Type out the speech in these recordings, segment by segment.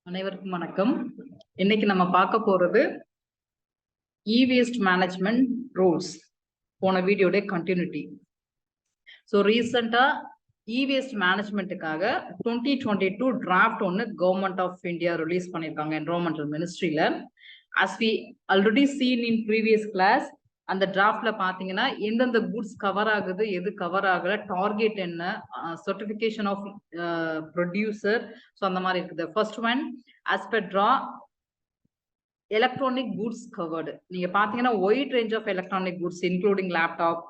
அனைவருக்கும் வணக்கம். இன்னைக்கு நம்ம பார்க்க போறது e-waste management rules. போன வீடியோட கண்டினியூட்டி. ஸோ ரீசெண்டா e-waste managementக்காக 2022 டிராஃப்ட் ஒன்று கவர்மெண்ட் ஆஃப் இந்தியா ரிலீஸ் பண்ணியிருக்காங்க environmental மினிஸ்ட்ரியில. as we already seen in previous class, அந்த டிராஃப்ட்ல பாத்தீங்கன்னா எந்தெந்த குட்ஸ் கவர் ஆகுது, எது கவர் ஆகல, டார்கெட் என்ன, சர்டிபிகேஷன் ஆஃப் ப்ரொடியூசர், ஸோ அந்த மாதிரி இருக்குது. First one, as per draft electronic goods covered. நீங்க பாத்தீங்கன்னா wide range of electronic goods including laptop,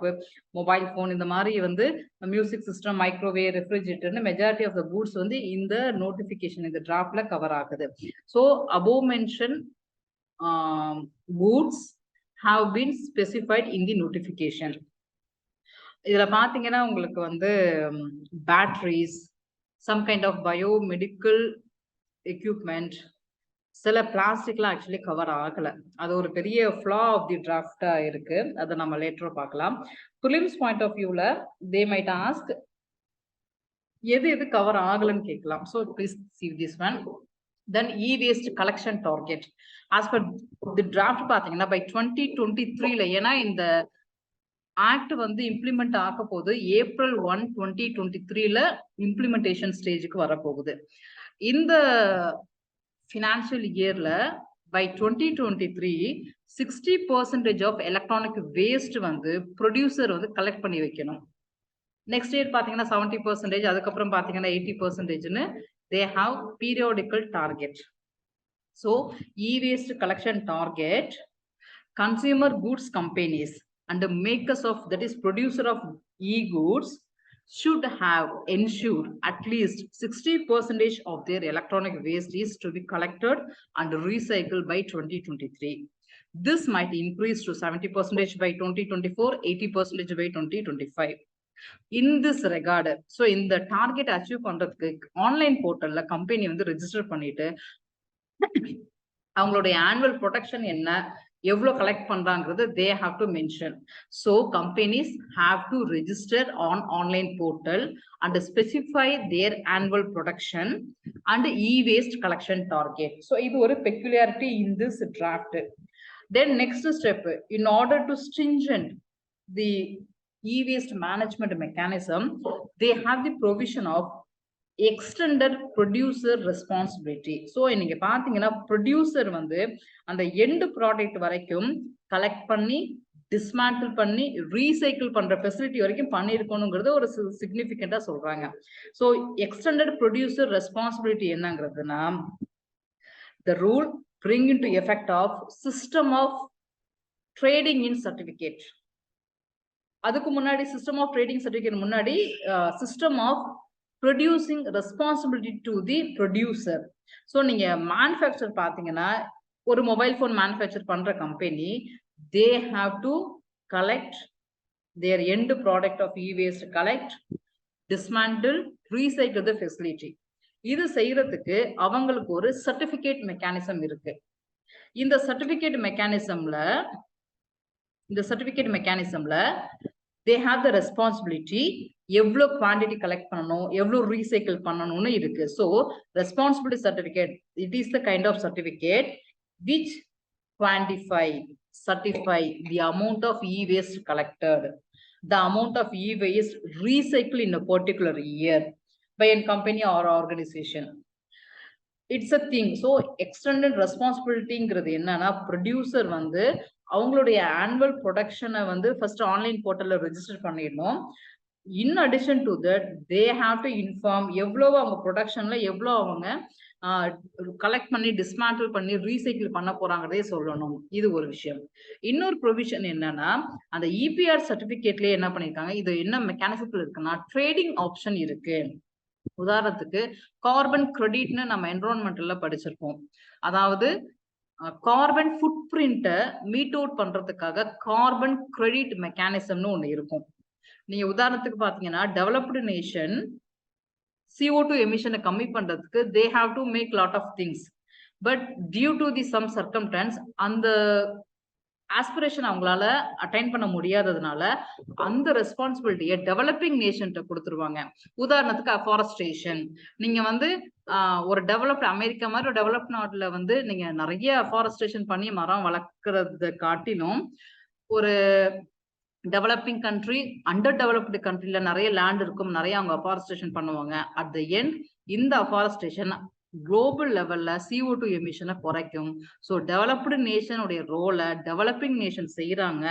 mobile phone, இந்த மாதிரி வந்து மியூசிக் சிஸ்டம், மைக்ரோவேவ், ரெஃப்ரிஜரேட்டர்னு மெஜாரிட்டி ஆஃப் த குட்ஸ் வந்து இந்த நோட்டிபிகேஷன் இந்த டிராஃப்ட்ல கவர் ஆகுது. So above mention goods have been specified in the notification. இதுல பாத்தீங்கன்னா உங்களுக்கு வந்து batteries, some kind of biomedical equipment, சில பிளாஸ்டிக்லாம் ஆக்சுவலி கவர் ஆகல. அது ஒரு பெரிய ஃப்ளா ஆஃப் தி டிராஃப்டா இருக்கு. அதை நம்ம லேட்டரா பார்க்கலாம். பிலிம்ஸ் பாயிண்ட் ஆஃப் வியூல தே மைட் ஆஸ்க் எது எது கவர் ஆகலன்னு கேட்கலாம். So please see this one. Then e-waste collection target as per the draft பாத்தீங்கன்னா by 2023ல, ஏன்னா இந்த ஆக்ட் வந்து இம்ப்ளிமெண்ட் ஆக போகுது April 1, 2023ல இம்ப்ளிமெண்டேஷன் ஸ்டேஜுக்கு வரப்போகுது. இந்த ஃபினான்ஷியல் இயர்ல by 2023 60% ஆஃப் எலக்ட்ரானிக் வேஸ்ட் வந்து ப்ரொடியூசர் வந்து கலெக்ட் பண்ணி வைக்கணும். நெக்ஸ்ட் இயர் பாத்தீங்கன்னா 70%, அதுக்கப்புறம் பாத்தீங்கன்னா 80%ன்னு they have periodical target. So e-waste collection target, consumer goods companies and the makers of, that is producer of e-goods, should have ensured at least 60% of their electronic waste is to be collected and recycled by 2023. This might increase to 70% by 2024, 80% by 2025. In this regard, so இந்த target achieve பண்றதுக்கு online போர்ட்டல்ல company வந்து register பண்ணிட்டு அவங்களுடைய annual production என்ன, எவ்வளவு collect பண்றாங்கிறது they have to mention. So companies have to register on online portal and specify their annual production and e-waste collection target. So இது ஒரு peculiarity in this draft. Then next step, in order to stringent the e-waste management mechanism, they have the provision of extended producer responsibility. So நீங்க பாத்தீங்கன்னா producer வந்து அந்த end product வரைக்கும் collect பண்ணி, dismantle பண்ணி, recycle பண்ற ஃபெசிலிட்டி வரைக்கும் பண்ணிருக்கணுங்கிறது ஒரு சிக்னிபிகண்டா சொல்றாங்க. ஸோ எக்ஸ்டெண்டட் ப்ரொடியூசர் ரெஸ்பான்சிபிலிட்டி என்னங்கிறதுனா, the rule bring into effect of system of trading in certificate. அதுக்கு முன்னாடி சிஸ்டம் ஆஃப் ட்ரேடிங் சர்டிஃபிகேட் முன்னாடி system of producing responsibility to the producer. So நீங்க மேனுஃபேக்சர் பார்த்தீங்கன்னா ஒரு மொபைல் ஃபோன் மேனுஃபேக்சர் பண்ற company, they have to collect their end product of e-waste, collect, dismantle, recycle the facility. இது செய்யறதுக்கு அவங்களுக்கு ஒரு certificate mechanism இருக்கு. இந்த சர்டிஃபிகேட் மெக்கானிசம்ல they have the responsibility எவ்வளவு குவாண்டிட்டி கலெக்ட் பண்ணணும், எவ்வளவு ரீசைக்கிள் பண்ணணும்னு இருக்கு. So responsibility certificate, it is the kind of certificate which certify the amount of e-waste collected, the amount of e-waste recycled in a particular year by a company or organization. It's a thing. So extended responsibilityங்கிறது என்னன்னா, producer வந்து அவங்களுடைய annual ப்ரொடக்ஷனை வந்து first online போர்ட்டல்ல register பண்ணிடணும். In addition to that they have to inform எவ்வளவு அவங்க ப்ரொடக்ஷன்ல எவ்வளோ அவங்க கலெக்ட் பண்ணி, டிஸ்மேண்டில் பண்ணி, ரீசைக்கிள் பண்ண போறாங்கிறதே சொல்லணும். இது ஒரு விஷயம். இன்னொரு ப்ரொவிஷன் என்னன்னா, அந்த இபிஆர் சர்டிபிகேட்லயே என்ன பண்ணிருக்காங்க, இது என்ன மெக்கானிசத்தில் இருக்குன்னா ட்ரேடிங் ஆப்ஷன் இருக்கு. உதாரணத்துக்கு கார்பன் கிரெடிட்னு நம்ம என்விரான்மெண்டல்ல படிச்சிருக்கோம். அதாவது கார்பன் ஃபுட் பிரிண்ட்டை மீட் அவுட் பண்றதுக்காக கார்பன் கிரெடிட் மெக்கானிசம்னு ஒண்ணு இருக்கும். நீங்க உதாரணத்துக்கு பாத்தீங்கன்னா டெவலப்டு நேஷன் CO2 எமிஷனை கம்மி பண்றதுக்கு they have to make lot of things, but due to the some circumstance அந்த ஆஸ்பிரேஷன் அவங்களால அட்டைன் பண்ண முடியாததுனால அந்த ரெஸ்பான்சிபிலிட்டியை டெவலப்பிங் நேஷன்ட்ட கொடுத்துருவாங்க. உதாரணத்துக்கு அஃபாரஸ்டேஷன். நீங்க வந்து ஒரு டெவலப்ட் அமெரிக்கா மாதிரி ஒரு டெவலப்ட் நாட்டுல வந்து நீங்க நிறைய அஃபாரஸ்டேஷன் பண்ணி மரம் வளர்க்கறத காட்டிலும் ஒரு டெவலப்பிங் கண்ட்ரி, அண்டர் டெவலப்டு கண்ட்ரில நிறைய லேண்ட் இருக்கும், நிறைய அவங்க அஃபாரஸ்டேஷன் பண்ணுவாங்க. அட் த எண்ட் இந்த அஃபாரஸ்டேஷன் குளோபல் லெவல்ல CO2 எமிஷனை குறைக்கும். ஸோ டெவலப்டு நேஷனுடைய ரோலை டெவலப்பிங் நேஷன் செய்யறாங்க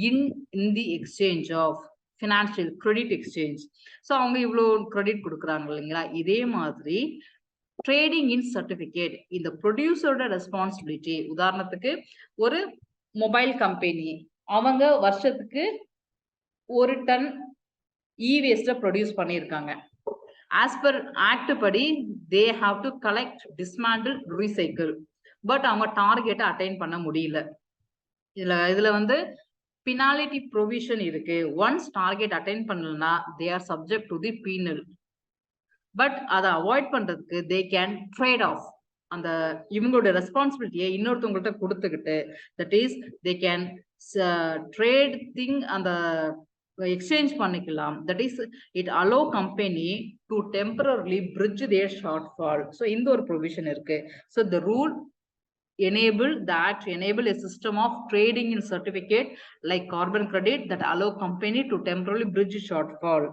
in the exchange of financial credit exchange. So அவங்க இவ்வளோ கிரெடிட் கொடுக்குறாங்க இல்லைங்களா. இதே மாதிரி ட்ரேடிங் இன் சர்டிபிகேட் இந்த ப்ரொடியூசரோட ரெஸ்பான்சிபிலிட்டி. உதாரணத்துக்கு ஒரு மொபைல் கம்பெனி, அவங்க வருஷத்துக்கு 1 டன் வேஸ்ட ப்ரொடியூஸ் பண்ணியிருக்காங்க. ஆஸ் பர் ஆக்ட் படி தே have to collect, dismantle, recycle. But அவங்க டார்கெட்டை அட்டைன் பண்ண முடியல. இதுல வந்து பினாலிட்டி ப்ரொவிஷன் இருக்கு. ஒன்ஸ் டார்கெட் அட்டைன் பண்ணலன்னா they are subject to the penal. But அதை அவாய்ட் பண்றதுக்கு தே கேன் ட்ரேட் ஆஃப். அந்த இவங்களோட ரெஸ்பான்சிபிலிட்டியை இன்னொருத்தவங்கள்ட்ட கொடுத்துக்கிட்டு, that is they can trade thing அந்த எக்ஸ்சேஞ்ச் பண்ணிக்கலாம். That is it allow company to temporarily bridge their shortfall. So இந்த ஒரு ப்ரொவிஷன் இருக்கு. So the rule enable a system of trading in certificate like carbon credit that allow company to temporarily bridge shortfall.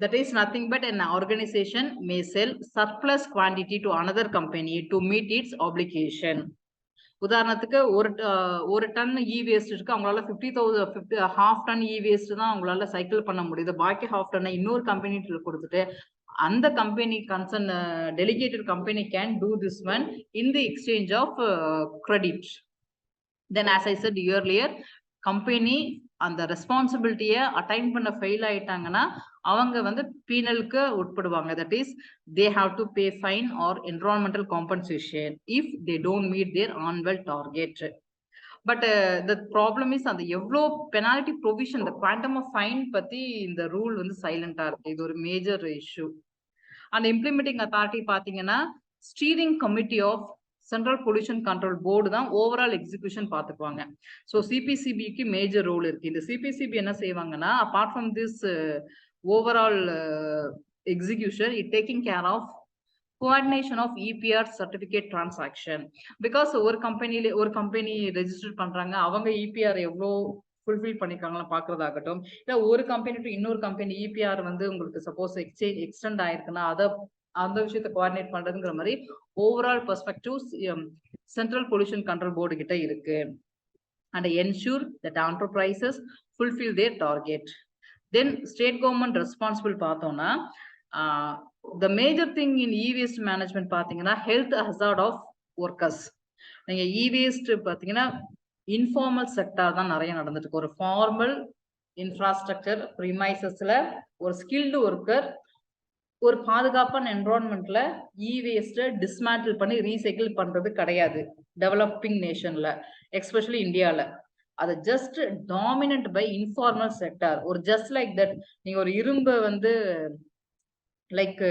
That is nothing but an organization may sell surplus quantity to another company to meet its obligation. உதாரணத்துக்கு ஒரு ton waste இருக்கு, அவங்களால 50,000 half ton waste தான் அவங்களால cycle பண்ண முடியுது. பாக்கி half ton இன்னொரு கம்பெனிட்டு கொடுத்துட்டு அந்த company concern delegated company can do this one in the exchange of credit. Then as I said earlier, company அந்த ரெஸ்பான்சிபிலிட்டியை அட்டைன் பண்ண ஃபெயில் ஆயிட்டாங்கன்னா அவங்க வந்து பீனலுக்கு உட்படுவாங்க. That is they have to pay fine or environmental compensation if they don't meet their annual target. But the problem is அந்த எவ்வளோ பெனால்டி ப்ரொவிஷன், இந்த குவாண்டம் ஆஃப் ஃபைன் பத்தி இந்த ரூல் வந்து சைலண்டா இருக்கு. இது ஒரு மேஜர் இஷ்யூ. அந்த இம்ப்ளிமெண்டிங் அத்தாரிட்டி பாத்தீங்கன்னா steering committee of central pollution control board தான் ஓவரால் எக்ஸிகியூஷன் பார்த்துக்குவாங்க. ஸோ சிபிசிபிக்கு மேஜர் ரோல் இருக்கு. இந்த சிபிசிபி என்ன செய்வாங்கன்னா, apart from this overall execution, it taking care of coordination of EPR certificate transaction. Because ஒரு கம்பெனி ரெஜிஸ்டர் பண்றாங்க, அவங்க EPR எவ்வளோ ஃபுல்ஃபில் பண்ணிருக்காங்களா பாக்குறதாகட்டும், இல்ல ஒரு கம்பெனி டு இன்னொரு கம்பெனி EPR வந்து உங்களுக்கு சப்போஸ் எக்ஸ்டெண்ட் ஆயிருக்குன்னா அந்த விஷயத்தை கோஆர்டினேட் பண்றதுங்கிற மாதிரி overall perspective central pollution control board கிட்ட இருக்கு. And ensure that enterprises fulfil their target. Then state government responsible பார்த்தோம்னா, the major thing in e-waste management பாத்தீங்கன்னா health hazard of workers. நீங்க e-waste பாத்தீங்கன்னா இன்ஃபார்மல் செக்டார் தான் நிறைய நடந்துட்டு இருக்கு. ஒரு ஃபார்மல் இன்ஃப்ராஸ்ட்ரக்சர் ப்ரிமைசஸ்ல ஒரு ஸ்கில்டு ஒர்க்கர் ஒரு பாதுகாப்பான என்விரான்மெண்ட்ல e-waste டிஸ்மேண்டில் பண்ணி ரீசைக்கிள் பண்றது கிடையாது டெவலப்பிங் நேஷன்ல, எஸ்பெஷலி இந்தியால. அது just dominant by informal sector. ஒரு ஜஸ்ட் லைக் தட், நீங்க ஒரு இரும்பு வந்து லைக்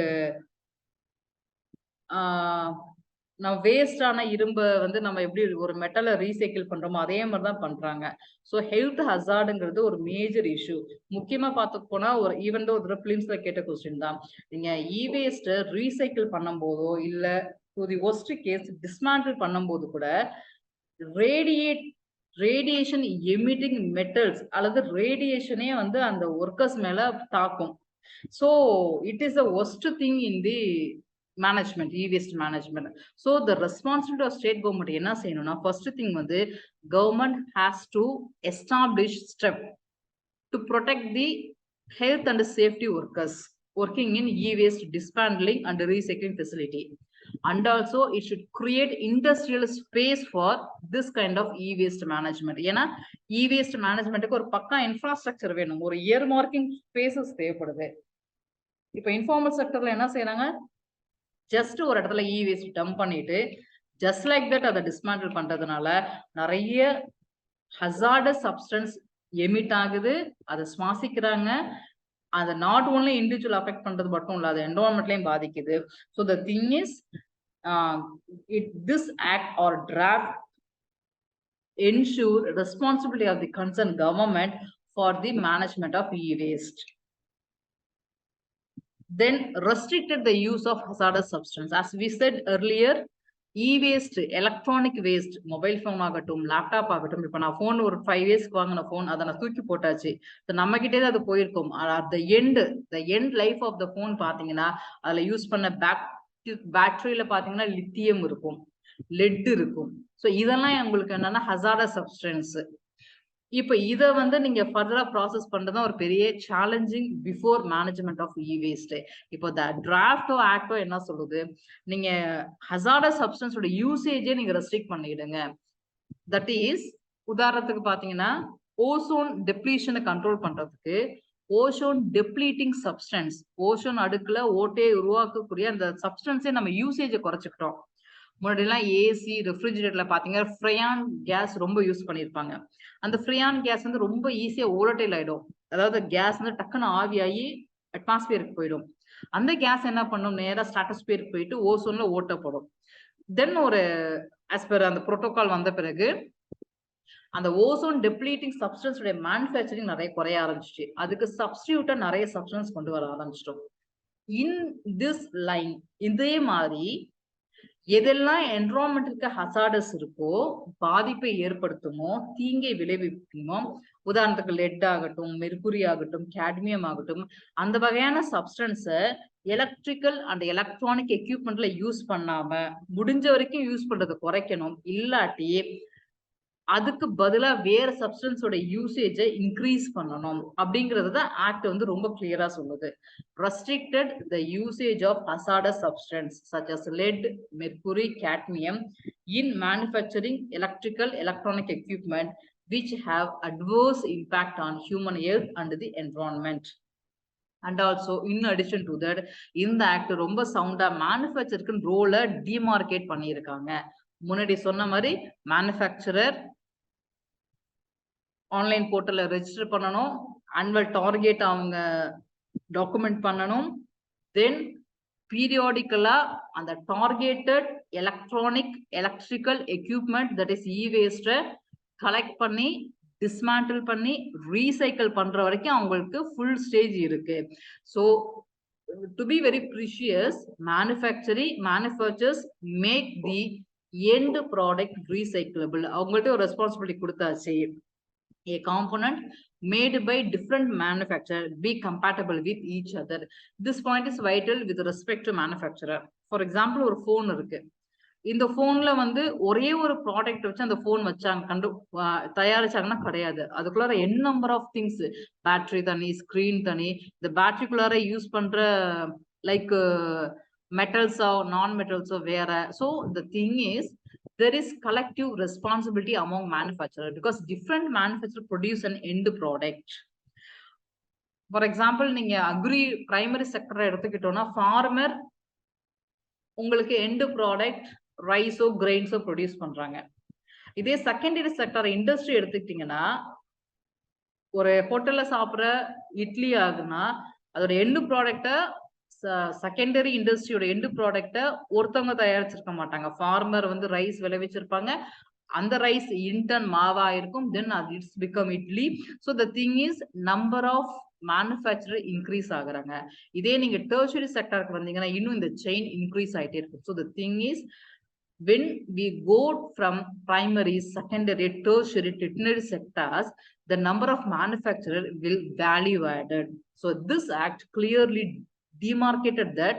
நம்ம வேஸ்டான இரும்பை வந்து நம்ம எப்படி ஒரு மெட்டலை ரீசைக்கிள் பண்றோமோ அதே மாதிரி தான் பண்றாங்க. ஸோ ஹெல்த் ஹசார்டுங்கிறது ஒரு மேஜர் இஷ்யூ. முக்கியமா பார்த்து போனா ஒரு ஈவன் தோ ஒரு பிலிம்ஸ்ல கேட்ட கொஸ்டின் தான், நீங்க வேஸ்ட் ரீசைக்கிள் பண்ணும் போதோ இல்ல to the worst case dismantle பண்ணும் போது கூட ரேடியேஷன் எமிட்டிங் மெட்டல்ஸ் அல்லது ரேடியேஷனே வந்து அந்த ஒர்க்கர்ஸ் மேல தாக்கும். So it is the worst thing in the management, e-waste management. So the responsibility of state government என்ன செய்யணும்னா, first thing வந்து government has to establish step to protect the health and safety workers working in e-waste dismantling and recycling facility. And also it should create industrial space for this kind of e-waste management. ஏன்னா e-waste managementக்கு ஒரு பக்கா infrastructure வேணும், ஒரு year marking spaces தேவைப்படுது. இப்ப informal செக்டர்ல என்ன செய்யறாங்க, just ஒரு இடத்துல e-waste டம்ப் பண்ணிட்டு ஜஸ்ட் லைக் தட் அதை டிஸ்மேண்டில் பண்றதுனால நிறைய ஹசார்டஸ் சப்ஸ்டன்ஸ் எமிட் ஆகுது, அதை சுவாசிக்கிறாங்க. அதை நாட் ஓன்லி இண்டிவிஜுவல் அஃபெக்ட் பண்றது மட்டும் இல்ல, அது என்விரான்மெண்ட்லயும் பாதிக்குது. So the thing is this act or draft ensure responsibility of the concerned government for the management of e-waste. Then restricted the use of hazardous substance. As we said earlier, e-waste, electronic waste, mobile phone ஆகட்டும், laptop ஆகட்டும், இப்போ நான் phone ஒரு 5 இயர்ஸ்க்கு வாங்கின phone அதை நான் தூக்கி போட்டாச்சு. நம்ம கிட்டே அது போயிருக்கும். the end life of the phone பார்த்தீங்கன்னா அதுல யூஸ் பண்ண பேட்டரியில பார்த்தீங்கன்னா லித்தியம் இருக்கும், லெட் இருக்கும். ஸோ இதெல்லாம் உங்களுக்கு என்னன்னா ஹசார்டஸ் சப்ஸ்டன்ஸ். இப்போ இதை வந்து நீங்க ஃபர்தரா ப்ராசஸ் பண்றது ஒரு பெரிய challenging before management of e waste. இப்போ டிராஃப்டோ ஆக்டோ என்ன சொல்லுது, நீங்க ஹசார்டஸ் சப்ஸ்டன்ஸோட யூசேஜே நீங்க ரெஸ்ட்ரிக்ட் பண்ணிடுங்க. தட் இஸ், உதாரணத்துக்கு பாத்தீங்கன்னா ஓசோன் டெப்ளீஷனை கண்ட்ரோல் பண்றதுக்கு ஓசோன் டெப்ளீட்டிங் சப்ஸ்டன்ஸ், ஓசோன் அடுக்குல ஓட்டையை உருவாக்கக்கூடிய அந்த சப்ஸ்டன்ஸே நம்ம யூசேஜை குறைச்சிக்கிட்டோம். முன்னாடிலாம் ஏசி ரெஃப்ரிஜிரேட்டர்ல பாத்தீங்கன்னா ஃப்ரையான் கேஸ் ரொம்ப யூஸ் பண்ணியிருப்பாங்க. அந்த ஃப்ரையான் கேஸ் வந்து ரொம்ப ஈஸியா ஓலட்டைல் ஆயிடும். அதாவது கேஸ் வந்து டக்குன்னு ஆவியாகி அட்மாஸ்பியருக்கு போயிடும். அந்த கேஸ் என்ன பண்ணும், நேரா ஸ்ட்ராட்டோஸ்பியருக்கு போயிட்டு ஓசோன்ல ஓட்டப்படும். தென் ஒரு ஆஸ் பர் அந்த புரோட்டோகால் வந்த பிறகு அந்த ஓசோன் டெப்ளீட்டிங் சப்ஸ்டன்ஸ் உடைய மேனுஃபேக்சரிங் நிறைய குறைய ஆரம்பிச்சிச்சு. அதுக்கு சப்ஸ்டியூட்டா நிறைய சப்ஸ்டன்ஸ் கொண்டு வர ஆரம்பிச்சிட்டோம். இன் திஸ் லைன் இதே மாதிரி எதெல்லாம் என்விரான்மெண்ட்டுக்கு ஹசார்டஸ் இருக்கோ, பாதிப்பை ஏற்படுத்துமோ, தீங்கை விளைவிக்குமோ, உதாரணத்துக்கு லெட் ஆகட்டும், மெர்குரி ஆகட்டும், கேட்மியம் ஆகட்டும், அந்த வகையான சப்ஸ்டன்ஸை எலக்ட்ரிக்கல் அண்ட் எலக்ட்ரானிக் எக்யூப்மெண்ட்ல யூஸ் பண்ணாம முடிஞ்ச வரைக்கும் யூஸ் பண்றதை குறைக்கணும். இல்லாட்டி அதுக்கு பதிலா வேற சப்ஸ்டன்ஸோட யூசேஜை இன்க்ரீஸ் பண்ணணும் அப்படிங்கிறது தான் ஆக்ட் வந்து ரொம்ப கிளியரா சொல்லுது. Restricted the usage of hazardous substance such as lead, mercury, cadmium in manufacturing electrical electronic equipment which have adverse impact on human health and the environment. And also in addition to that, இந்த act ரொம்ப சவுண்டா மேனுஃபேக்சருக்கு ரோலை demarcate பண்ணியிருக்காங்க. முன்னாடி சொன்ன மாதிரி manufacturer online போர்ட்டல்ல ரெஜிஸ்டர் பண்ணணும், ஆனுவல் டார்கெட் அவங்க டாக்குமெண்ட் பண்ணணும். தென் பீரியாடிக்கலா அந்த targeted electronic electrical equipment that is e waste collect பண்ணி டிஸ்மேண்டில் பண்ணி ரீசைக்கிள் பண்ற வரைக்கும் அவங்களுக்கு ஃபுல் ஸ்டேஜ் இருக்கு. So to be very precious, manufacturers make the end product recyclable. அவங்கள்ட்ட ஒரு ரெஸ்பான்சிபிலிட்டி கொடுத்தாச்சு. A component made by different manufacturer be compatible with each other. This point is vital with respect to manufacturer. For example, ஒரு phone இருக்கு. இந்த போன்ல வந்து ஒரே ஒரு ப்ராடக்ட் வச்சு அந்த போன் வச்சாங்க தயாரிச்சாங்கன்னா கிடையாது. அதுக்குள்ளார என் நம்பர் ஆஃப் திங்ஸ், பேட்டரி தனி, ஸ்கிரீன் தனி, இந்த பேட்டரிக்குள்ளார யூஸ் பண்ற லைக் மெட்டல்ஸோ நான் மெட்டல்ஸோ வேற. So the thing is there is collective responsibility among manufacturers because different manufacturers produce an end product. For example, நீங்க அக்ரி பிரைமரி செக்டரை எடுத்துக்கிட்டோம்னா ஃபார்மர் உங்களுக்கு எண்ட் ப்ராடக்ட் ரைஸோ கிரெயின்ஸோ ப்ரொடியூஸ் பண்றாங்க. இதே செகண்டரி செக்டர் இண்டஸ்ட்ரி எடுத்துக்கிட்டீங்கன்னா, ஒரு ஹோட்டல்ல சாப்பிட்ற இட்லி ஆகுனா அதோட எண்ட் ப்ராடக்ட செகண்டரி இண்டஸ்ட்ரியோட எண்ட் ப்ராடக்ட ஒருத்தவங்க தயாரிச்சிருக்க மாட்டாங்க. ஃபார்மர் வந்து ரைஸ் விளைவிச்சிருப்பாங்க, அந்த ரைஸ் இன்டர்ன் மாவா இருக்கும், then it's become idli. So the thing is number of manufacturer increase ஆகுறாங்க. இதே நீங்க டெர்ஷரி செக்டருக்கு வந்தீங்கன்னா இன்னும் இந்த செயின் இன்க்ரீஸ் ஆகிட்டே இருக்கும். So the thing is when we go from primary, secondary, tertiary, tertiary sectors, the number of manufacturers will value added. So this act clearly demarcated that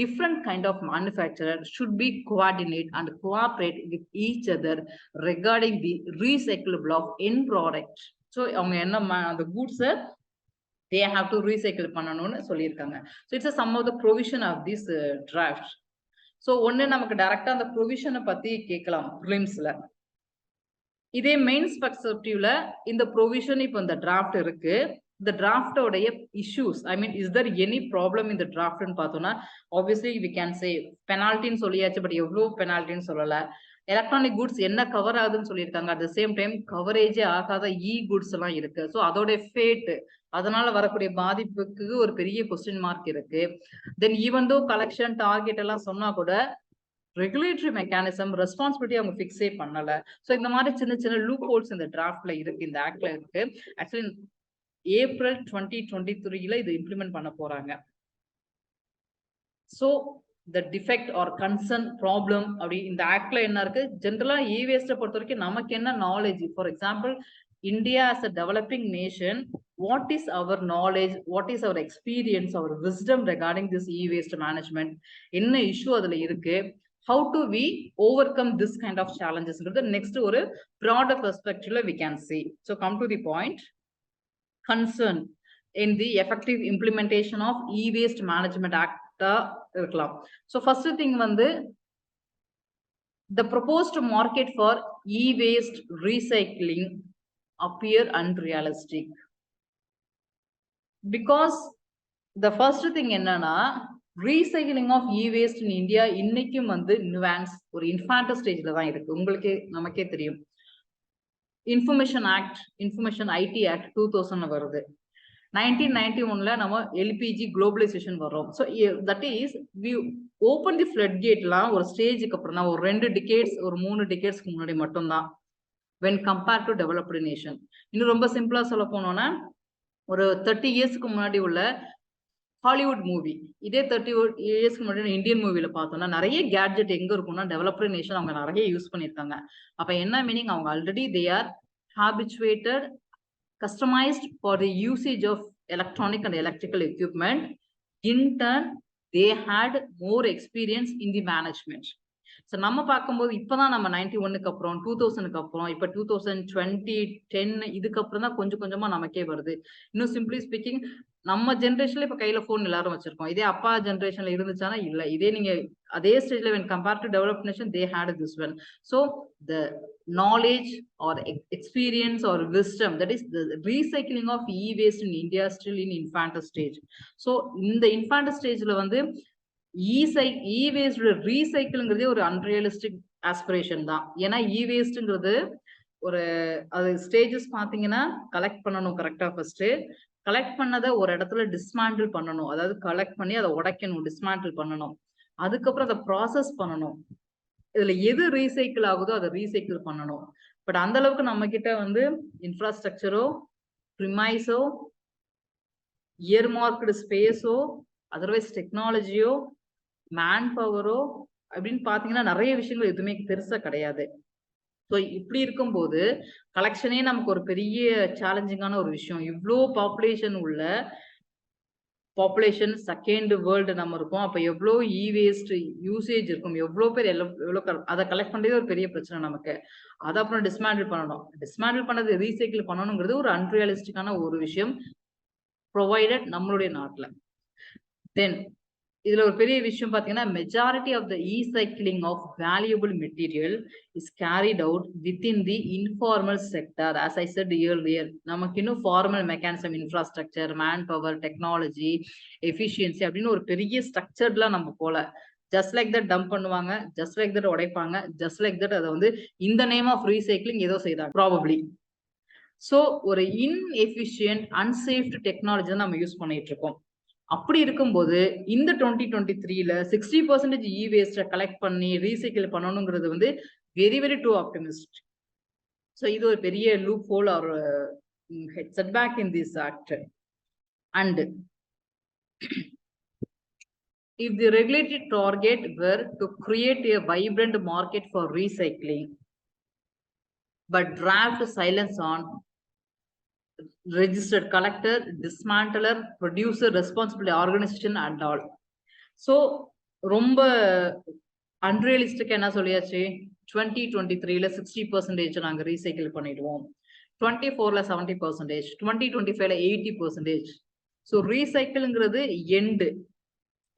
different kind of manufacturers should be coordinate and cooperate with each other regarding the recyclable of end product. So அவங்க என்ன அந்த goods they have to recycle பண்ணணும்னு சொல்லியிருக்காங்க. So it's a some of the provision of this draft. So ஒன்று நமக்கு டைரக்டா அந்த ப்ரொவிஷனை பத்தி கேட்கலாம் ப்ரிலிம்ஸ்ல. இதே மெயின்ஸ் பெர்ஸ்பெக்டிவ்ல இந்த ப்ரொவிஷன் இப்போ இந்த டிராஃப்ட் இருக்கு. இந்த டிராஃப்டோடைய issues, I mean is there any problem இந்த டிராஃப்ட்னு பார்த்தோம்னா, ஆப்வியஸ்லி வி கேன் சே பெனால்ட்டின்னு சொல்லியாச்சு, பட் எவ்வளோ பெனால்ட்டின்னு சொல்லலை. எலக்ட்ரானிக் குட்ஸ் என்ன கவர் ஆகுதுன்னு சொல்லியிருக்காங்க. அட் த சேம் டைம் கவரேஜே ஆகாத இ குட்ஸ் எல்லாம் இருக்கு. ஸோ அதோட ஃபேட், அதனால வரக்கூடிய பாதிப்புக்கு ஒரு பெரிய கொஸ்டின் மார்க் இருக்கு. தென் ஈவன் தோ கலெக்ஷன் டார்கெட் எல்லாம் சொன்னா கூட ரெகுலேட்டரி மெக்கானிசம் ரெஸ்பான்சிபிலிட்டி அவங்க ஃபிக்ஸே பண்ணல. ஸோ இந்த மாதிரி சின்ன சின்ன லூப் ஹோல்ஸ் இந்த டிராஃப்ட்ல இருக்கு, இந்த ஆக்ட்ல இருக்கு. ஆக்சுவலி ஏப்ரல் 2023 இது இம்ப்ளிமெண்ட் பண்ண போறாங்க. So the defect or concern problem அப்படி இந்த ஆக்ட்ல என்ன இருக்கு, ஜென்ரலா இ வேஸ்ட்டை பொறுத்த வரைக்கும் நமக்கு என்ன knowledge. For example, India as a developing nation, what is our knowledge, what is our experience, our wisdom regarding this e-waste management, என்ன issue அதுல இருக்கு, how do we overcome this kind of challenges, next ஒரு broader perspective we can see. So come to the point, concern in the effective implementation of e-waste management act இருக்கலாம். So first thing வந்து the proposed market for e-waste recycling appear unrealistic because the first thing என்னன்னா, recycling of e-waste in India இன்னைக்கும் வந்து nuance ஒரு infant stageல தான் இருக்கு. உங்களுக்கு நமக்கே தெரியும், information act, information IT act 2000 வருது. 1991ல நம்ம எல்பிஜி குளோபலைசேஷன் வரும். So that is we open the flood கேட்லாம் ஒரு ஸ்டேஜுக்கு அப்புறம் தான், ஒரு 2 டிகேட்ஸ் ஒரு 3 டிகேட்ஸ்க்கு முன்னாடி மட்டும்தான் when compared to developed nation. இன்னும் ரொம்ப சிம்பிளா சொல்ல போனோம்னா, ஒரு 30 இயர்ஸ்க்கு முன்னாடி உள்ள ஹாலிவுட் மூவி, இதே 30 இயர்ஸ்க்கு முன்னாடி இந்தியன் மூவில பார்த்தோம்னா நிறைய கேட்ஜெட் எங்க இருக்கும்னா டெவலப்டு நேஷன் அவங்க நிறைய யூஸ் பண்ணியிருக்காங்க. அப்ப என்ன மீனிங், அவங்க already they are habituated, customized for the usage of electronic and electrical equipment. In turn, they had more experience in the management. So நம்ம பார்க்கும்போது இப்பதான் நம்ம 91க்கு அப்புறம் 2000க்கு அப்புறம் இப்ப 2020 10 இதுக்கு அப்புறம் தான் கொஞ்சம் கொஞ்சமா நமக்கே வருது. இன்னும் சிம்பிளி ஸ்பீக்கிங், நம்ம ஜென்ரேஷன்ல இப்ப கையில போன் எல்லாரும் வச்சிருக்கோம். இதே அப்பா ஜென்ரேஷன்ல இருந்துச்சானா இல்ல. இதே நீங்க அதே ஸ்டேஜ்ல when compared to developed nation they had this one. So the knowledge or experience or wisdom, that is the recycling of e-waste in India still in infant stage. So in the infant stageல வந்து e-waste ரீசைக்கிள்ங்கிறதே ஒரு unrealistic aspiration தான். ஏன்னா e-wasteங்கிறது ஒரு அது stages பாத்தீங்கன்னா, collect பண்ணணும் கரெக்டா, first collect பண்ணதை ஒரு இடத்துல டிஸ்மேண்டில் பண்ணணும், அதாவது கலெக்ட் பண்ணி அதை உடைக்கணும், டிஸ்மேண்டில் பண்ணணும், அதுக்கப்புறம் அதை ப்ராசஸ் பண்ணணும், இதுல எது ரீசைக்கிள் ஆகுதோ அதை ரீசைக்கிள் பண்ணணும். பட் அந்த அளவுக்கு நம்ம கிட்ட வந்து இன்ஃப்ராஸ்ட்ரக்சரோ, ப்ரிமைஸோ, இயர்மார்க்டு ஸ்பேஸோ, அதர்வைஸ் டெக்னாலஜியோ, மேன் பவரோ அப்படின்னு பாத்தீங்கன்னா நிறைய விஷயங்கள் எதுவுமே பெருசா கிடையாது. ஸோ இப்படி இருக்கும்போது கலெக்ஷனே நமக்கு ஒரு பெரிய சேலஞ்சிங்கான ஒரு விஷயம். இவ்வளோ பாப்புலேஷன் உள்ள பாப்புலேஷன், செகண்ட் வேர்ல்டு நம்ம இருக்கோம். அப்ப எவ்வளோ இ-வேஸ்ட் யூசேஜ் இருக்கும், எவ்வளோ பேர் எவ்வளோ அதை கலெக்ட் பண்றதே ஒரு பெரிய பிரச்சனை நமக்கு. அதை அப்புறம் டிஸ்மேண்டில் பண்ணணும், டிஸ்மேண்டில் பண்ணது ரீசைக்கிள் பண்ணணுங்கிறது ஒரு அன்ரியலிஸ்டிக்கான ஒரு விஷயம் ப்ரொவைடட் நம்மளுடைய நாட்டில். தென் இதுல ஒரு பெரிய விஷயம் பாத்தீங்கன்னா, majority of the recycling of valuable material is carried out within the informal sector. As I said earlier, நமக்கு இன்னும் formal mechanism, infrastructure, manpower, technology, efficiency அப்படின்னு ஒரு பெரிய ஸ்ட்ரக்சர்லாம் நம்ம போல. ஜஸ்ட் லைக் தட் டம்ப் பண்ணுவாங்க, ஜஸ்ட் லைக் தட் உடைப்பாங்க, ஜஸ்ட் லைக் தட் அதை வந்து இந்த நேம் ஆஃப் ரீசைக்கிளிங் ஏதோ செய்யறாங்க ப்ராபப்ளி. ஸோ ஒரு இன்எஃபிஷியன்ட், அன்சேஃப்ட் டெக்னாலஜி தான் நம்ம யூஸ் பண்ணிட்டு இருக்கோம். அப்படி இருக்கும்போது இந்த 2023ல 60% இ-வேஸ்ட கலெக்ட் பண்ணி ரீசைக்கிள் பண்ணணுங்கிறது வந்து very very too optimist. So இது ஒரு பெரிய loophole or setback in this act. And if the regulatory target were to create a vibrant market for recycling, but draft silence on registered collector, dismantler, producer, responsibility organization and all. So ரொம்ப unrealistic என்ன சொல்லியாச்சு, 2023ல 60% நாங்க recycle பண்ணிடுவோம், 24ல 70%, 2025ல 80%. ஸோ ரீசைக்கிள்ங்கிறது எண்டு.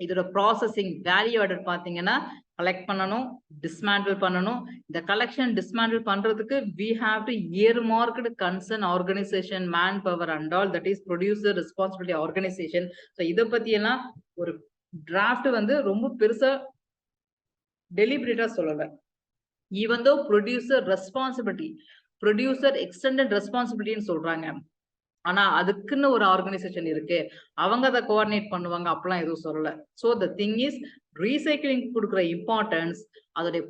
இதோட ப்ராசஸிங் வேல்யூ ஆர்டர் பாத்தீங்கன்னா, கலெக்ட் பண்ணணும், டிஸ்மேண்டில் பண்ணணும். இந்த கலெக்ஷன் டிஸ்மேண்டில் பண்றதுக்கு we have to earmarked concern organization, man power and all, that is producer responsibility organization. So இதை பத்தி எல்லாம் ஒரு டிராஃப்ட் வந்து ரொம்ப பெருசா டெலிபரேட்டா சொல்லல. Even though producer responsibility, producer extended ரெஸ்பான்சிபிலிட்டின்னு சொல்றாங்க, ஆனா அதுக்குன்னு ஒரு ஆர்கனைசேஷன் இருக்கு, அவங்க அதை கோஆர்டினேட் பண்ணுவாங்க அப்படிலாம் எதுவும் சொல்லல. So the thing is recycling கொடுக்குற இம்பார்ட்டன்ஸ், அதோடைய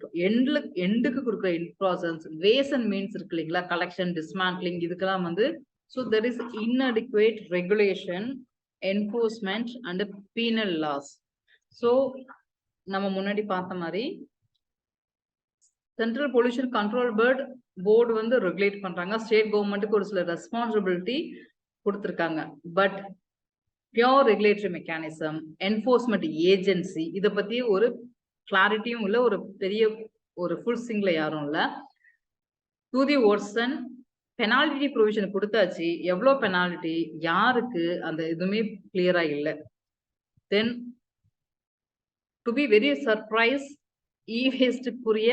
எண்டுக்கு கொடுக்குற இம்பார்ட்டன்ஸ், வேஸ் அண்ட் மீன்ஸ் இருக்கு இல்லைங்களா, கலெக்ஷன் டிஸ்மேண்ட்லிங், இதுக்கெல்லாம் வந்து so there is inadequate regulation, enforcement and penal laws. So நம்ம முன்னாடி பார்த்த மாதிரி சென்ட்ரல் பொல்யூஷன் கண்ட்ரோல் போர்டு வந்து ரெகுலேட் பண்றாங்க, ஸ்டேட் கவர்மெண்ட்டுக்கு ஒரு சில ரெஸ்பான்சிபிலிட்டி கொடுத்துருக்காங்க. But pure regulatory mechanism, enforcement agency, இதை பத்தி ஒரு கிளாரிட்டியும் இல்லை, ஒரு பெரிய ஒரு ஃபுல் சிங்ல யாரும் இல்லை. To the worsen penalty provision கொடுத்தாச்சு, எவ்வளோ பெனால்டி, யாருக்கு, அந்த எதுவுமே கிளியரா இல்லை. Then to be very surprise, இ-வேஸ்டுக்குரிய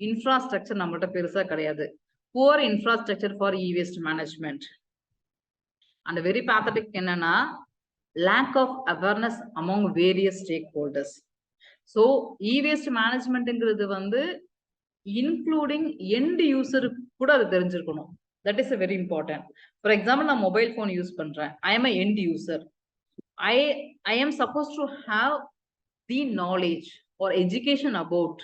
இன்ஃப்ராஸ்ட்ரக்சர் நம்மகிட்ட பெருசா கிடையாது. Poor infrastructure for e-waste management. And very pathetic என்னன்னா lack of awareness among various stakeholders. So e-waste மேனேஜ்மெண்ட்ங்கிறது வந்து இன்க்ளூடிங் எண்ட் யூசருக்கு கூட அது தெரிஞ்சிருக்கணும். That is very important. For example, நான் மொபைல் ஃபோன் யூஸ் பண்றேன், I am a end user. I am supposed to have the knowledge or education about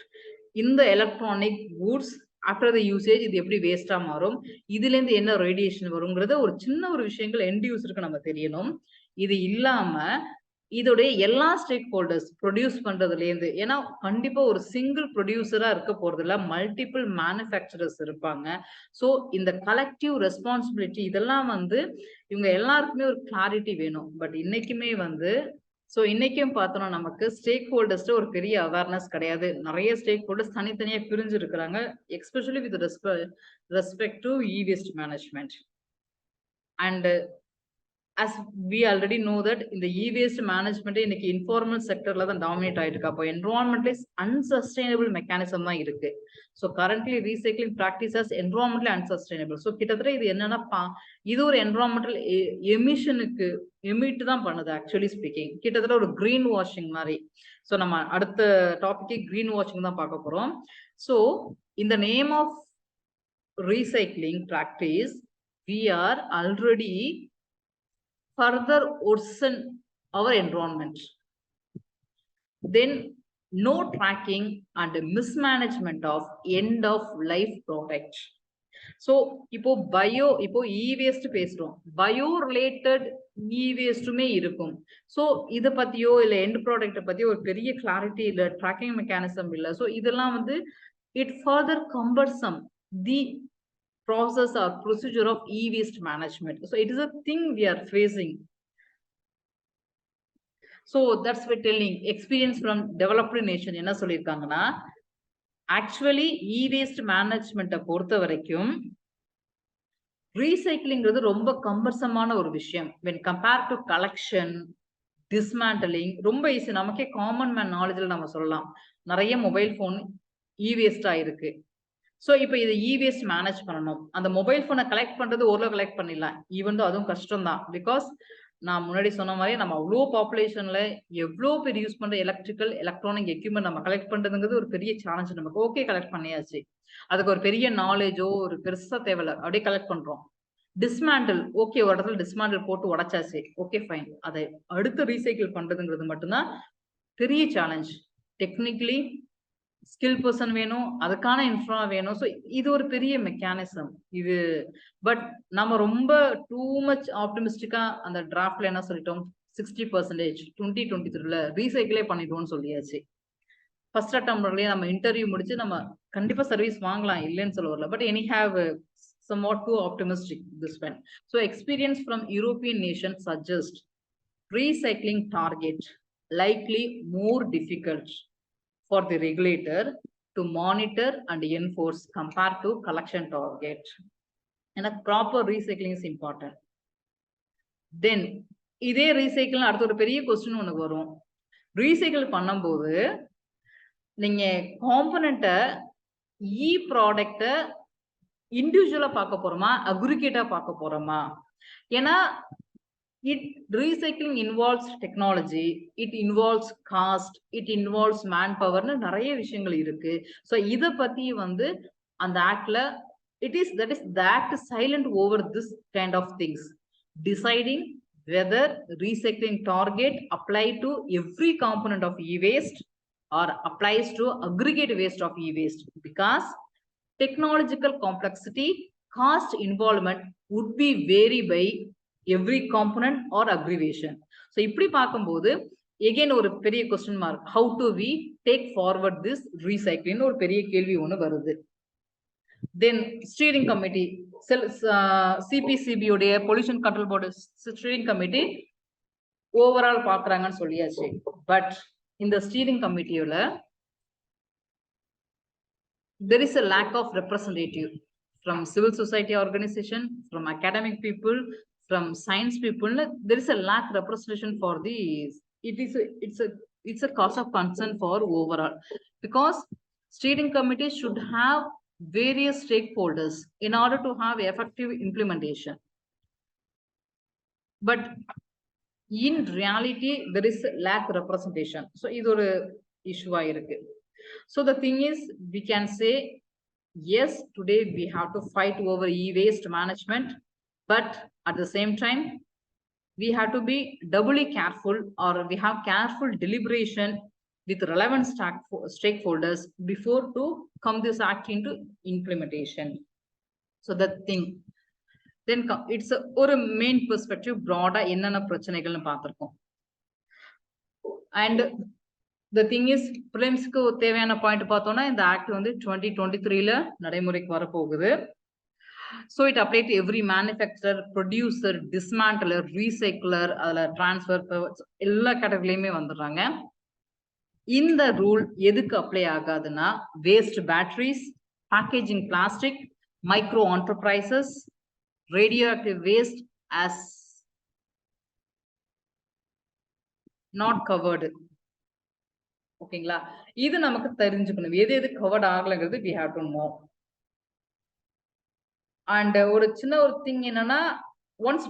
in the electronic goods after the usage, இது எப்படி வேஸ்டா மாறும், இதுல இருந்து என்ன radiation வருங்கிறத ஒரு சின்ன ஒரு விஷயங்கள் எண்ட் யூசருக்கு நம்ம தெரியணும். இது இல்லாம இதோடைய எல்லா ஸ்டேக் ஹோல்டர்ஸ் ப்ரொடியூஸ் பண்றதுல இருந்து, ஏன்னா கண்டிப்பா ஒரு சிங்கிள் ப்ரொடியூசரா இருக்க போறது இல்ல, மல்டிபிள் மேனுஃபேக்சரர்ஸ் இருப்பாங்க. ஸோ இந்த கலெக்டிவ் ரெஸ்பான்சிபிலிட்டி இதெல்லாம் வந்து இவங்க எல்லாருக்குமே ஒரு கிளாரிட்டி வேணும். பட் இன்னைக்குமே வந்து இன்னைக்கும் பார்த்தோம்னா நமக்கு ஸ்டேக் ஹோல்டர்ஸ்ல ஒரு பெரிய அவேர்னஸ் கிடையாது. நிறைய ஸ்டேக் ஹோல்டர்ஸ் தனித்தனியா பிரிஞ்சு இருக்கிறாங்க, especially with respect to e-waste management. And as we already know that இந்த e-waste management இன்னைக்கு informal sectorல தான் dominate ஆயிட்டு இருக்கு. அப்போ environmentally unsustainable mechanism தான் இருக்கு. So currently recycling practices environmentally unsustainable. So கிட்டத்தட்ட இது என்னன்னா இது ஒரு environmental emissionக்கு emit தான் பண்ணுது actually speaking. கிட்டத்தட்ட ஒரு green washing மாதிரி. So நம்ம அடுத்த டாபிக் green washing தான் பார்க்க போறோம். So in the name of recycling practice, we are already further worsen our environment. Then no tracking and mismanagement of end of life product. So இப்போ e-waste பேசுறோம், bio related e-wasteமே இருக்கும். So இதை பத்தியோ இல்லை end ப்ராடக்ட்டை பத்தியோ ஒரு பெரிய கிளாரிட்டி இல்லை, ட்ராக்கிங் மெக்கானிசம் இல்லை. ஸோ இதெல்லாம் வந்து it further cumbersome the process or procedure of e-waste management. So it is a thing we are facing. So that's what telling experience from developed nation என்ன சொல்லிருக்காங்கன்னா, actually e-waste management பொறுத்த வரைக்கும் ரீசைக்கிளிங்கிறது ரொம்ப கம்பர்சமான ஒரு விஷயம். when compared to collection, dismantling ரொம்ப easy. நமக்கே common man நாலேஜ்ல நம்ம சொல்லலாம், நிறைய மொபைல் போன் இ-வேஸ்டா இருக்கு. ஸோ இப்போ இதை இ-வேஸ்ட் மேனேஜ் பண்ணணும். அந்த மொபைல் ஃபோனை கலெக்ட் பண்ணுறது ஓரளவு கலெக்ட் பண்ணிடலாம், ஈவன் தோ அதுவும் கஷ்டம் தான். பிகாஸ் நான் முன்னாடி சொன்ன மாதிரி நம்ம அவ்வளோ பாப்புலேஷன்ல எவ்வளோ பேர் யூஸ் பண்ணுற எலக்ட்ரானிக் எக்யூப்மெண்ட் நம்ம கலெக்ட் பண்ணுறதுங்கிறது ஒரு பெரிய சேலஞ்ச் நமக்கு. ஓகே, கலெக்ட் பண்ணியாச்சு, அதுக்கு ஒரு பெரிய நாலேஜோ ஒரு பெருசாக தேவையில்ல, அப்படியே கலெக்ட் பண்ணுறோம். டிஸ்மேண்டில், ஓகே, ஒரு இடத்துல டிஸ்மேண்டில் போட்டு உடச்சாச்சு, ஓகே ஃபைன். அதை அடுத்து ரீசைக்கிள் பண்ணுறதுங்கிறது மட்டும்தான் பெரிய சேலஞ்ச். டெக்னிக்கலி ஸ்கில் பர்சன் வேணும், அதுக்கான இன்ஃப்ரா வேணும். ஸோ இது ஒரு பெரிய மெக்கானிசம் இது. பட் நம்ம ரொம்ப டூ மச் ஆப்டிமிஸ்டிக்கா அந்த டிராஃப்ட்ல என்ன சொல்லிட்டோம், 60% 2023 ரீசைக்கிளே பண்ணிட்டோம்னு சொல்லியாச்சு. ஃபர்ஸ்ட் அட்டம்ப்ட்லயே நம்ம இன்டர்வியூ முடிச்சு நம்ம கண்டிப்பா சர்வீஸ் வாங்கலாம், இல்லைன்னு சொல்ல வரல. But any have somewhat too optimistic this one. So experience from European nations suggest recycling target likely more difficult for the regulator to monitor and enforce compared to collection target. And a proper recycling is important. Then இதே recycle அடுத்த ஒரு பெரிய question ஒன்று வரும். Recycle பண்ணும்போது நீங்க காம்பனண்ட்டை ப்ராடக்டை இண்டிவிஜுவலா பார்க்க போறோமா, அக்ரிகேட்டா பார்க்க போறோமா? ஏன்னா recycling involves technology, it involves cost, it involves manpower, நிறைய விஷயங்கள் இருக்கு. ஸோ இதை பத்தி வந்து அந்த ஆக்ட்ல that is the act silent over this kind of things. deciding whether recycling target apply to every component of e-waste or applies to aggregate waste of e-waste, because technological complexity, cost involvement would be vary by every component or aggregation. So இப்படி பார்க்கும்போது again ஒரு பெரிய question mark, how do we take forward this recycling ஒரு பெரிய கேள்வி ஒன்று வருது. Then steering committee, CPCB உடைய pollution control board steering committee overall பார்க்கறாங்கன்னு சொல்லியாச்சு. But இந்த steering committeeல there is a lack of representative from civil society organization, from academic people, from science people. There is a lack of representation for the, it's a cause of concern for overall, because steering committee should have various stakeholders in order to have effective implementation. But in reality, there is a lack of representation. So இது ஒரு issue இருக்கு. So the thing is, we can say, yes, today we have to fight over e-waste management, but at the same time, we have to be doubly careful, or we have careful deliberation with relevant stakeholders before to come this act into implementation. So that thing, then it's a main perspective, broader என்னென்ன பிரச்சனைகள்னு பார்த்திருக்கோம். And the thing is, prelims-க்கு தேவையான point பார்த்தோம்னா இந்த act வந்து 2023ல நடைமுறைக்கு வரப்போகுது. So it applies to every manufacturer, producer, dismantler, recycler, அதுல transfer, எல்லா கேட்டகரியிலுமே வந்துடுறாங்க. இந்த ரூல் எதுக்கு அப்ளை ஆகாதுன்னா, waste batteries, packaging plastic, micro enterprises, radioactive waste as not covered. ஓகேங்களா, இது நமக்கு தெரிஞ்சுக்கணும், எது எது கவர்ட் ஆகலங்கிறது we have to know. And ஒரு சின்ன ஒரு திங் என்னன்னா, ஒன்ஸ்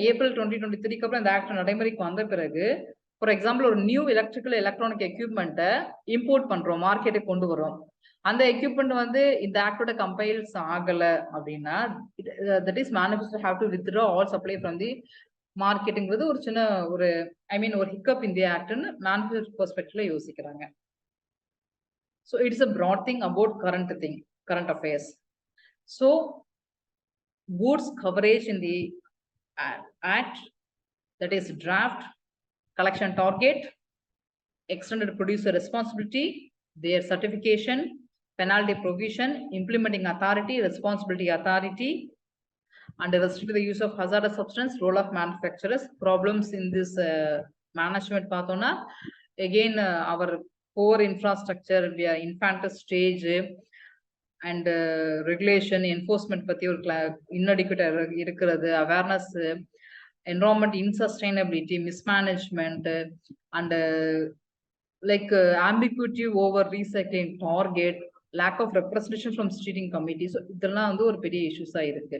ஏப்ரல் 2023க்கு அப்புறம் இந்த ஆக்ட் நடைமுறைக்கு வந்த பிறகு, ஃபார் எக்ஸாம்பிள் ஒரு நியூ எலக்ட்ரிக்கல் எலக்ட்ரானிக் எக்யூப்மெண்ட்டை இம்போர்ட் பண்றோம், மார்க்கெட்டுக்கு கொண்டு வரோம். அந்த எக்யூப்மெண்ட் வந்து இந்த ஆக்டோட கம்பைல்ஸ் ஆகல அப்படின்னா, that is manufacturer have to withdraw all supply from the மார்க்கெட்டுங்கிறது ஒரு சின்ன ஒரு ஒரு ஹிக்கப் இந்த ஆக்ட்னு மேனுஃபேக்சர் பெர்ஸ்பெக்டிவ்ல யோசிக்கிறாங்க. So it's a broad thing about current affairs. So goods coverage in the act, that is draft, collection target, extended producer responsibility, their certification, penalty provision, implementing authority, responsibility authority, and restrict the use of hazardous substance, role of manufacturers, problems in this management pathona, again our core infrastructure, we are infant stage, and regulation enforcement பத்தி ஒரு inadequate இருக்கிறது, awareness, environment insustainability, mismanagement, and like ambiguity over recycling target, lack of representation from steering committee. So இதெல்லாம் வந்து ஒரு பெரிய இஷ்யூஸா இருக்கு.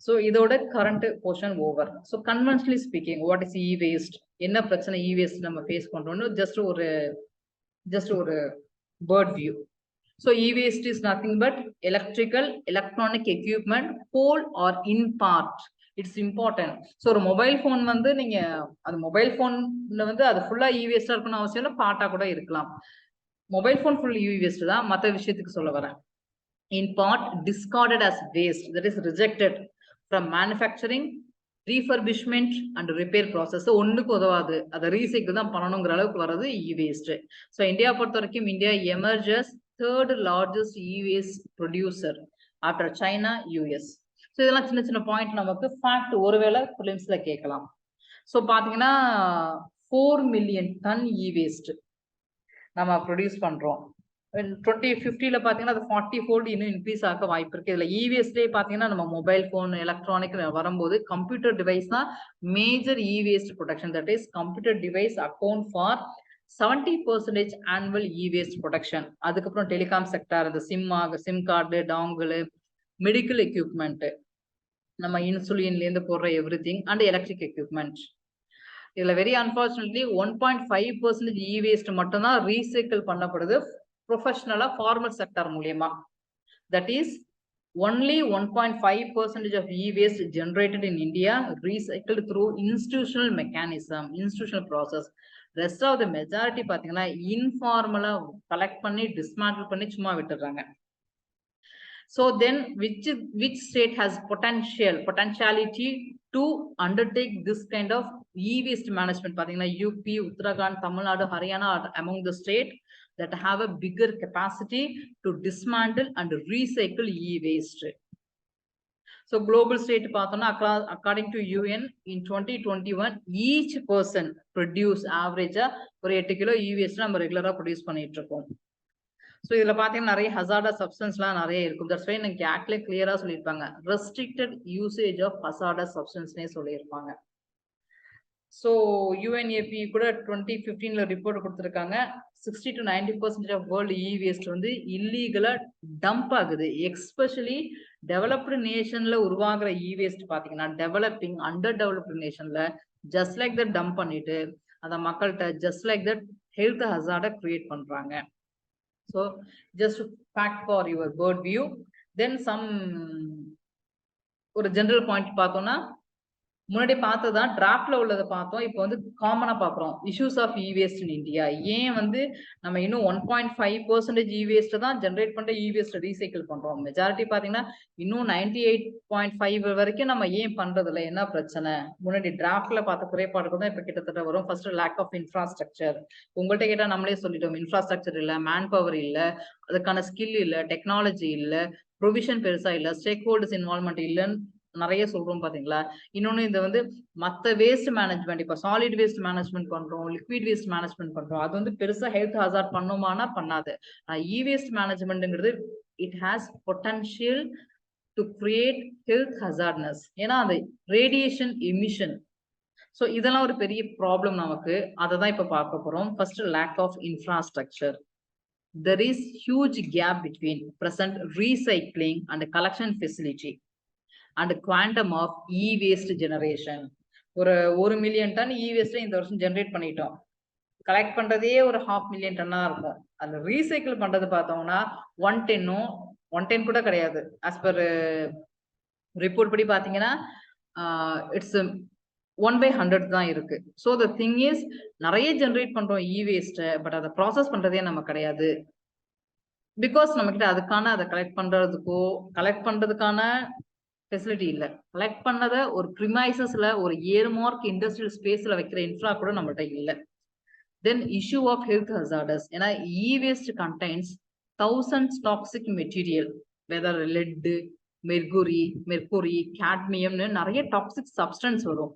So இதோட current portion over. So conventionally speaking, what is e waste, என்ன பிரச்சனை இ வேஸ்ட் நம்ம ஃபேஸ் பண்றோம்னு ஜஸ்ட் ஒரு bird view. So e-waste is nothing but electrical, electronic equipment, whole or in part. It's important. So ஒரு mobile phone வந்து நீங்க அது mobile ஃபோன்ல வந்து அது ஃபுல்லா e-waste இருக்கணும் அவசியம் இல்லை, பார்ட்டா கூட இருக்கலாம். மொபைல் ஃபோன் ஃபுல் e-waste தான், மற்ற விஷயத்துக்கு சொல்ல வரேன். In part discarded as waste, that is rejected from manufacturing, refurbishment and repair process. ஒண்ணுக்கு உதவாது, அதை ரீசைக்கிள் தான் பண்ணணுங்கிற அளவுக்கு வர்றது e-waste. ஸோ இந்தியா பொறுத்த வரைக்கும் India emerges third largest e-waste producer after China, US. So இதெல்லாம் சின்ன சின்ன பாயிண்ட் நமக்கு ஃபேக்ட் ஒருவேளை பிலிம்ஸ்ல கேட்கலாம். ஸோ பாத்தீங்கன்னா 4 மில்லியன் டன் e-waste நம்ம ப்ரொடியூஸ் பண்றோம். 2050ல பாத்தீங்கன்னா அது 40 fold இன்னும் இன்க்ரீஸ் ஆக வாய்ப்பு இருக்கு. இதுல e-wasteலே பாத்தீங்கன்னா நம்ம மொபைல் போன், எலக்ட்ரானிக் வரும்போது கம்ப்யூட்டர் டிவைஸ் தான் major e-waste production. That is computer device account for 70% annual e-waste production. அதுக்கப்புறம் டெலிகாம் செக்டார், இந்த sim card, dongle, medical equipment, நம்ம இன்சுலின்ல இருந்து போடுற எவ்ரிதிங், அண்ட் எலக்ட்ரிக் எக்யூப்மெண்ட். இதுல வெரி அன்பார்ச்சுனேட்லி 1.5% e-waste மட்டும் தான் ரீசைக்கிள் பண்ணப்படுது ப்ரொஃபஷனலா ஃபார்மல் செக்டார் மூலியமா. That is only 1.5% of e-waste generated in India recycled through institutional mechanism, institutional process. Rest of the majority பாத்தீங்கன்னா informal collect பண்ணி dismantle பண்ணி சும்மா விட்டுறாங்க. So then which state has potentiality to undertake this kind of e-waste management? பாத்தீங்கன்னா UP, Uttarakhand, Tamil Nadu, Haryana are among the state that have a bigger capacity to dismantle and recycle e-waste. So global state பாத்தோம்னா according to UN in 2021 each person produce average ஒரு 8 kilo e-waste நம்ம ரெகுலரா produce பண்ணிட்டு இருக்கோம். So இதில் பார்த்தீங்கன்னா நிறைய hazardous சப்ஸ்டன்ஸ்லாம் நிறைய இருக்கும். தட்ஸ் வை எனக்கு ஆக்ட்லேயே கிளியராக சொல்லியிருப்பாங்க ரெஸ்ட்ரிக்டட் யூசேஜ் ஆஃப் ஹசார்டஸ் சப்ஸ்டன்ஸ்னே சொல்லியிருப்பாங்க. ஸோ யுஎன்ஏபி கூட 2015 ரிப்போர்ட் கொடுத்துருக்காங்க 60 to 90% of world e waste வந்து இல்லீகலாக டம்ப் ஆகுது. எக்ஸ்பெஷலி டெவலப்டு நேஷன்ல உருவாகிற இ வேஸ்ட் பார்த்தீங்கன்னா டெவலப்பிங் அண்டர் டெவலப்டு நேஷன்ல ஜஸ்ட் லைக் தட் டம்ப் பண்ணிட்டு அதை மக்கள்கிட்ட ஜஸ்ட் லைக் தட் ஹெல்த் ஹசார்டை கிரியேட் பண்றாங்க. So just fact for your bird view. Then some ஒரு general point பார்த்தோம்னா முன்னாடி பார்த்ததான் டிராஃப்ட்ல உள்ளதை பார்த்தோம். இப்போ வந்து காமனா பார்க்குறோம் issues of e waste in India. ஏன் வந்து நம்ம இன்னும் 1.5% இ வேஸ்ட் தான் ஜென்ரேட் பண்ற இ வேஸ்ட் ரீசைக்கிள் பண்றோம். மெஜாரிட்டி பாத்தீங்கன்னா இன்னும் 98.5 வரைக்கும் நம்ம ஏன் பண்றது இல்லை, என்ன பிரச்சனை? முன்னாடி டிராஃப்ட்ல பார்த்த குறைபாடுகள் தான் இப்ப கிட்டத்தட்ட வரும். First lack of infrastructure. உங்கள்கிட்ட கேட்டா நம்மளே சொல்லிட்டோம், இன்ஃப்ராஸ்ட்ரக்சர் இல்ல, மேன் பவர் இல்ல, அதுக்கான ஸ்கில் இல்ல, டெக்னாலஜி இல்ல, ப்ரொவிஷன் பெருசா இல்ல, ஸ்டேக் ஹோல்டர்ஸ் இன்வால்மெண்ட் இல்லைன்னு நிறைய சொல்றோம் பாத்தீங்களா. இன்னொன்னு இந்த வந்து மத்த வேஸ்ட் மேனேஜ்மெண்ட், இப்ப சாலிட் வேஸ்ட் மேனேஜ்மெண்ட் பண்றோம், லிக்விட் வேஸ்ட் மேனேஜ்மெண்ட் பண்றோம், அது வந்து பெருசா ஹெல்த் ஹசார்ட் பண்ணுமானா பண்ணாது. இ வேஸ்ட் மேனேஜ்மெண்ட்ங்கிறது it has potential to create health ஹசார்ட்னஸ். ஏன்னா அந்த ரேடியேஷன் எமிஷன். ஸோ இதெல்லாம் ஒரு பெரிய ப்ராப்ளம் நமக்கு. அதை தான் இப்ப பார்க்க போறோம். First lack of infrastructure. There is huge gap between present recycling and collection facility and quantum of e-waste generation. ஒரு 1 மில்லியன் டன் e-waste இந்த வருஷம் ஜெனரேட் பண்ணிட்டோம். கலெக்ட் பண்றதே ஒரு 0.5 மில்லியன் டன்னா இருக்கும். அந்த ரீசைக்கிள் பண்றது பார்த்தோம்னா 110 கூட கிடையாது. ஆஸ் பர் ரிப்போர்ட் படி பாத்தீங்கன்னா இட்ஸ் 1/100 தான் இருக்கு. ஸோ த திங் இஸ் நிறைய ஜெனரேட் பண்றோம் e-waste, பட் அதை ப்ராசஸ் பண்றதே நம்ம கிடையாது. பிகாஸ் நம்ம கிட்ட அதுக்கான அதை கலெக்ட் பண்றதுக்கான ஃபெசிலிட்டி இல்லை. கலெக்ட் பண்ணதை ஒரு ப்ரிமைசஸ்ல ஒரு ஏர்மார்க் இண்டஸ்ட்ரியல் ஸ்பேஸ்ல வைக்கிற இன்ஃப்ரா கூட நம்மகிட்ட இல்லை. Then issue of health hazards. ஏன்னா e waste contains thousands toxic material, whether lead, mercury, கேட்மியம்னு நிறைய டாக்ஸிக் சப்ஸ்டன்ஸ் வரும்.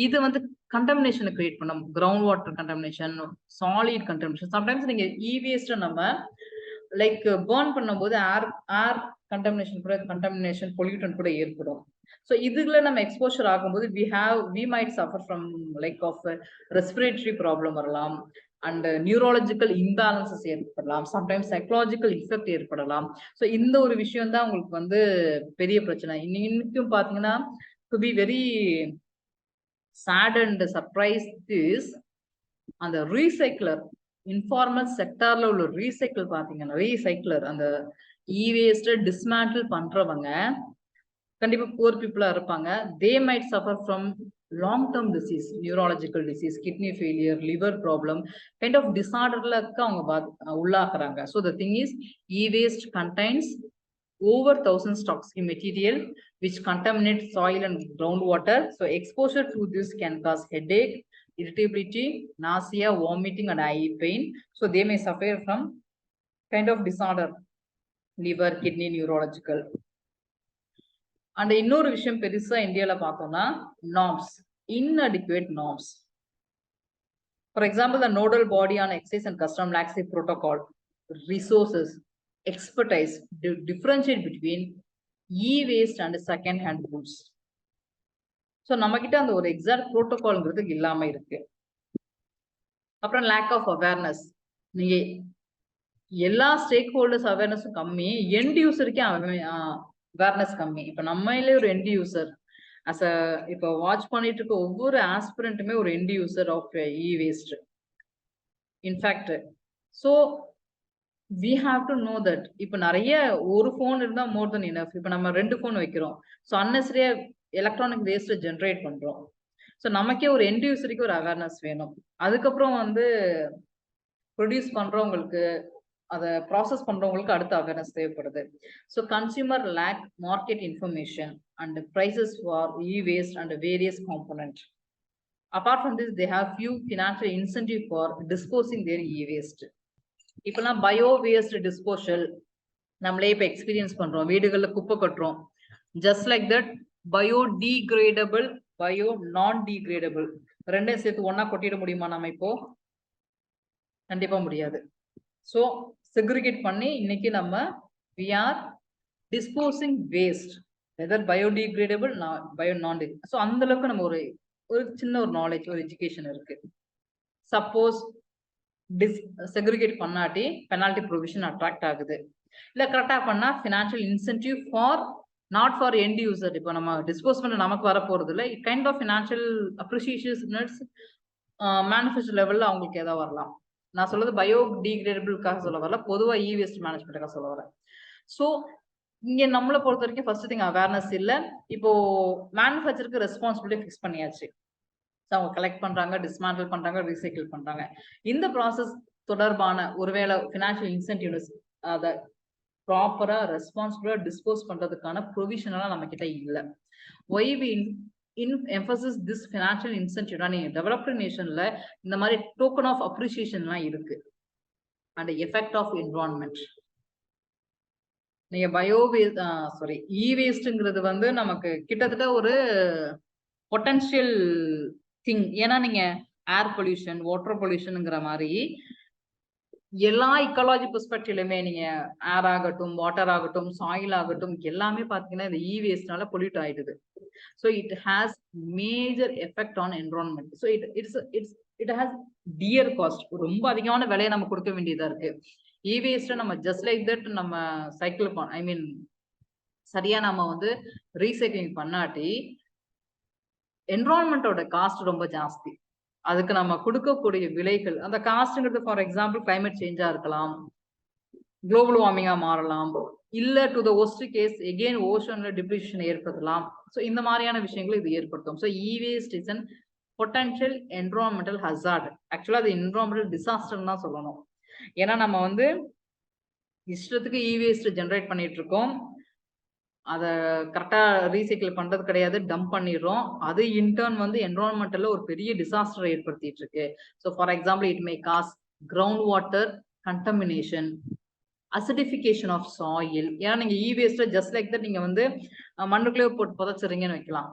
இது வந்து கண்டமினேஷனை கிரியேட் பண்ணும். Ground water contamination, solid contamination. Sometimes நீங்க இ வேஸ்ட் நம்ம லைக் பர்ன் பண்ணும்போது ஏர் கண்டமினேஷன் பொல்யூட்டன் கூட ஏற்படும். ஸோ இதுல நம்ம எக்ஸ்போஷர் ஆகும்போது we might suffer from like of respiratory problem வரலாம், அண்ட் நியூரோலஜிக்கல் இம்பேலன்சஸ் ஏற்படலாம், சம்டைம்ஸ் சைக்கலாஜிக்கல் இஃபெக்ட் ஏற்படலாம். ஸோ இந்த ஒரு விஷயம் தான் உங்களுக்கு வந்து பெரிய பிரச்சனை. இன்னைக்கும் பாத்தீங்கன்னா to be very sad and surprise is அந்த ரீசைக்கிளர், இன்ஃபார்மல் செக்டார்ல உள்ள ரீசைக்கிளர் அந்த இ வேஸ்ட் டிஸ்மேண்டில் பண்றவங்க கண்டிப்பா புவர் பீப்புளா இருப்பாங்க. They might suffer from long term disease, neurological disease, kidney failure, liver problem, kind of டிசார்டர்லுக்கு அவங்க உள்ளாக்குறாங்க. So the thing is e waste contains over 1000 toxic material which contaminate soil and groundwater. So exposure to this can cause headache, irritability, nausea, vomiting and eye pain. So they may suffer from kind of disorder, liver, kidney, neurological. And இன்னொரு விஷயம் பெருசா இந்தியால பார்த்தோம்னா norms, inadequate norms. For example, the nodal body on excise and custom lacks a protocol, resources, expertise to differentiate between e-waste and second hand goods. So நம்ம கிட்ட அந்த ஒரு exact ப்ரோட்டோகால்ங்கிறது இல்லாம இருக்கு. அப்புறம் லேக் ஆஃப் அவேர்னஸ். நீங்க எல்லா ஸ்டேக் ஹோல்டர்ஸ் அவேர்னஸும் கம்மி, எண்ட் யூசருக்கே அவேர்னஸ் கம்மி. இப்ப நம்மளே ஒரு எண்ட் யூசர் அஸ் அ இப்போ வாட்ச் பண்ணிட்டு இருக்க ஒவ்வொரு ஆஸ்பிரண்ட்டுமே ஒரு end user of e waste in fact. So we have to know that இப்ப நிறைய ஒரு ஃபோன் இருந்தா மோர் தென் இனஃப். இப்ப நம்ம 2 ஃபோன் வைக்கிறோம். ஸோ அன்னெசரியா எலக்ட்ரானிக் வேஸ்ட் ஜென்ரேட் பண்றோம். ஸோ நமக்கே ஒரு எண்ட் யூசருக்கு ஒரு அவேர்னஸ் வேணும். அதுக்கப்புறம் வந்து ப்ரொடியூஸ் பண்றவங்களுக்கு, அதை ப்ராசஸ் பண்றவங்களுக்கு அடுத்த அவேர்னஸ் தேவைப்படுது. So consumer lack market information and prices for e-waste and various component. Apart from this, they have few financial incentive for disposing their e-waste. இப்பெல்லாம் பயோ வேஸ்ட் டிஸ்போசல் நம்மளே இப்ப எக்ஸ்பீரியன்ஸ் பண்றோம். வீடுகள்ல குப்பை கட்டுறோம். Just like that bio degradable, bio நான் degradable ரெண்டையும் சேர்த்து ஒன்னா கொட்டிட முடியுமா நம்ம இப்போ? கண்டிப்பா முடியாது. ஸோ செக்ரிகேட் பண்ணி இன்னைக்கு நம்ம we are disposing waste whether biodegradable bio நான். ஸோ அந்த அளவுக்கு நம்ம ஒரு சின்ன ஒரு நாலேஜ், ஒரு எஜுகேஷன் இருக்கு. சப்போஸ் செக்ரிகேட் பண்ணாட்டி பெனால்டி ப்ரொவிஷன் அட்ராக்ட் ஆகுது. இல்ல கரெக்டா பண்ணா financial incentive for not for end user. இப்போ நம்ம டிஸ்போஸ் பண்ண நமக்கு வர போறது இல்லை. It kind of financial appreciations manufacture லெவல்ல அவங்களுக்கு ஏதாவது வரலாம். நான் சொல்றது பயோ டீக்ரேடபிள்காக சொல்ல வரல, பொதுவா இ வேஸ்ட் மேனேஜ்மெண்ட்டுக்காக சொல்ல வரேன். ஸோ இங்க நம்மளை பொறுத்த வரைக்கும் ஃபர்ஸ்ட் திங் அவேர்னஸ் இல்லை. இப்போ மேனுஃபேக்சருக்கு ரெஸ்பான்சிபிலிட்டி ஃபிக்ஸ் பண்ணியாச்சு. அவங்க கலெக்ட் பண்றாங்க, டிஸ்மேண்டில் பண்றாங்க, ரீசைக்கிள் பண்றாங்க. இந்த ப்ராசஸ் தொடர்பான ஒருவேளை ஃபினான்ஷியல் இன்சென்டிவ்ஸ் அதை ப்ராப்பரா ரெஸ்பான்சிபிளா டிஸ்போஸ் பண்றதுக்கான ப்ரொவிஷன் எல்லாம் நம்ம கிட்ட இல்லை. Why we emphasis this financial incentive? நீங்க டெவலப்டு நேஷன்ல இந்த மாதிரி டோக்கன் ஆஃப் அப்ரிசியேஷன்லாம் இருக்கு. And effect of environment. நீங்க பயோ வேஸ்ட் சாரி இ வேஸ்ட்ங்கிறது வந்து நமக்கு கிட்டத்தட்ட ஒரு பொட்டன்ஷியல் திங். ஏன்னா நீங்க ஏர் பொல்யூஷன், வாட்டர் பொல்யூஷன்ங்கிற மாதிரி எல்லா இக்காலஜி பெர்ஸ்பெக்டிவ்லயுமே நீங்க ஏர் ஆகட்டும், வாட்டர் ஆகட்டும், சாயில் ஆகட்டும், எல்லாமே பாத்தீங்கன்னா இந்த இ வேஸ்ட்னால பொல்யூட் ஆயிடுது. So it has major effect on environment. So it has dear cost. ரொம்ப அதிகமான விலையை நம்ம கொடுக்க வேண்டியதா இருக்கு. இ வேஸ்ட்டை நம்ம ஜஸ்ட் லைக் தட் நம்ம சைக்கிள் ஐ மீன் சரியா நம்ம வந்து ரீசைக்ளிங் பண்ணாட்டி என்விரான்மெண்டோட காஸ்ட் ரொம்ப ஜாஸ்தி. அதுக்கு நம்ம கொடுக்கக்கூடிய விலைகள், அந்த காஸ்ட்ங்கிறது ஃபார் எக்ஸாம்பிள் கிளைமேட் சேஞ்சா இருக்கலாம், குளோபல் வார்மிங்கா மாறலாம், இல்ல டு த ஒஸ்ட் கேஸ் எகெயின் ஓஷன்ல டிப்ளீஷன் ஏற்படுத்தலாம். ஸோ இந்த மாதிரியான விஷயங்கள் இது ஏற்படுத்தும். So e waste is an potential environmental hazard. ஆக்சுவலா அது என்விரான்மெண்டல் டிசாஸ்டர் தான் சொல்லணும். ஏன்னா நம்ம வந்து இஷ்டத்துக்கு இ வேஸ்ட் ஜென்ரேட் பண்ணிட்டு இருக்கோம். அதை கரெக்டா ரீசைக்கிள் பண்றது கிடையாது, டம்ப் பண்ணிடுறோம். அது இன்டர்ன் வந்து என்விரான்மெண்டல்ல ஒரு பெரிய டிசாஸ்டர் ஏற்படுத்திட்டு இருக்கு. So for example it may cause ground water contamination, acidification of soil. ஏன்னா நீங்க இ வேஸ்ட்ல ஜஸ்ட் லைக் தட் நீங்க வந்து மண்ணுக்குள்ளே போட்டு புதைச்சிருங்கன்னு வைக்கலாம்.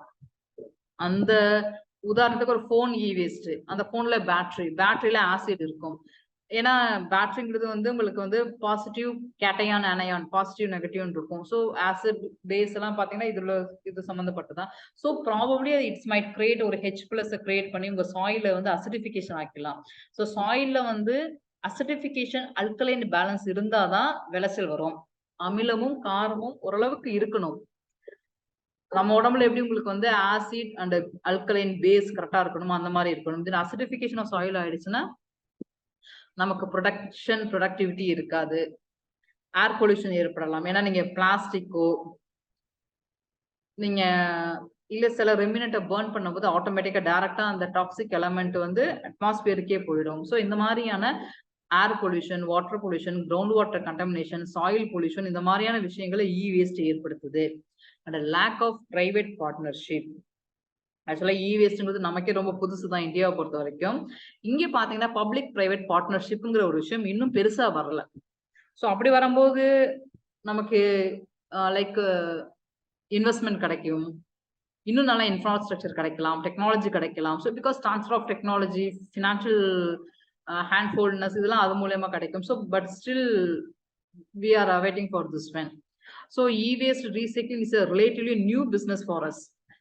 அந்த உதாரணத்துக்கு ஒரு போன் இ வேஸ்ட், அந்த போன்ல பேட்டரியில ஆசிட் இருக்கும். ஏன்னா பேட்டரிங்கிறது வந்து உங்களுக்கு வந்து positive cation, anion, positive negative இருக்கும். ஸோ ஆசிட் பேஸ் எல்லாம் பாத்தீங்கன்னா இது சம்பந்தப்பட்டதான். So probably it's might create ஒரு H+ கிரியேட் பண்ணி உங்க சாயில வந்து அசிடிஃபிகேஷன் ஆக்கலாம். ஸோ சாயில்ல வந்து அசிடிஃபிகேஷன் அல்கலைன் பேலன்ஸ் இருந்தாதான் விளைச்சல் வரும். அமிலமும் காரமும் ஓரளவுக்கு இருக்கணும். நம்ம உடம்புல எப்படி உங்களுக்கு வந்து ஆசிட் அண்ட் அல்கலைன் பேஸ் கரெக்டா இருக்கணும், அந்த மாதிரி இருக்கணும். அசிடிஃபிகேஷன் ஆஃப் சாயில் ஆயிடுச்சுன்னா நமக்கு ப்ரொடக்டிவிட்டி இருக்காது, ஏர் பொல்யூஷன் ஏற்படலாம். ஏன்னா நீங்க பிளாஸ்டிக்கோ நீங்க இல்ல சில ரெமினண்ட்டை பர்ன் பண்ணும்போது ஆட்டோமேட்டிக்கா டைரக்டா அந்த டாக்ஸிக் எலமெண்ட் வந்து அட்மாஸ்பியருக்கே போயிடும். ஸோ இந்த மாதிரியான air pollution, water pollution, ground water contamination, soil pollution, இந்த மாதிரியான விஷயங்களை இ வேஸ்ட் ஏற்படுத்துது. And lack of private partnership. ஆக்சுவலா இ வேஸ்ட்ங்கிறது நமக்கே ரொம்ப புதுசு தான் இந்தியாவை பொறுத்த வரைக்கும். இங்க பாத்தீங்கன்னா பப்ளிக் பிரைவேட் பார்ட்னர்ஷிப்ங்கிற ஒரு விஷயம் இன்னும் பெருசா வரல. ஸோ அப்படி வரும்போது நமக்கு லைக் இன்வெஸ்ட்மெண்ட் கிடைக்கும், இன்னும் நல்லா இன்ஃப்ராஸ்ட்ரக்சர் கிடைக்கலாம், டெக்னாலஜி கிடைக்கலாம். So because transfer of technology, financial ஹேண்ட்ஃபோல்ட்னஸ் இதெல்லாம் அது மூலயமா கிடைக்கும். So but still we are awaiting for this one. So e-waste recycling is a relatively new business for us.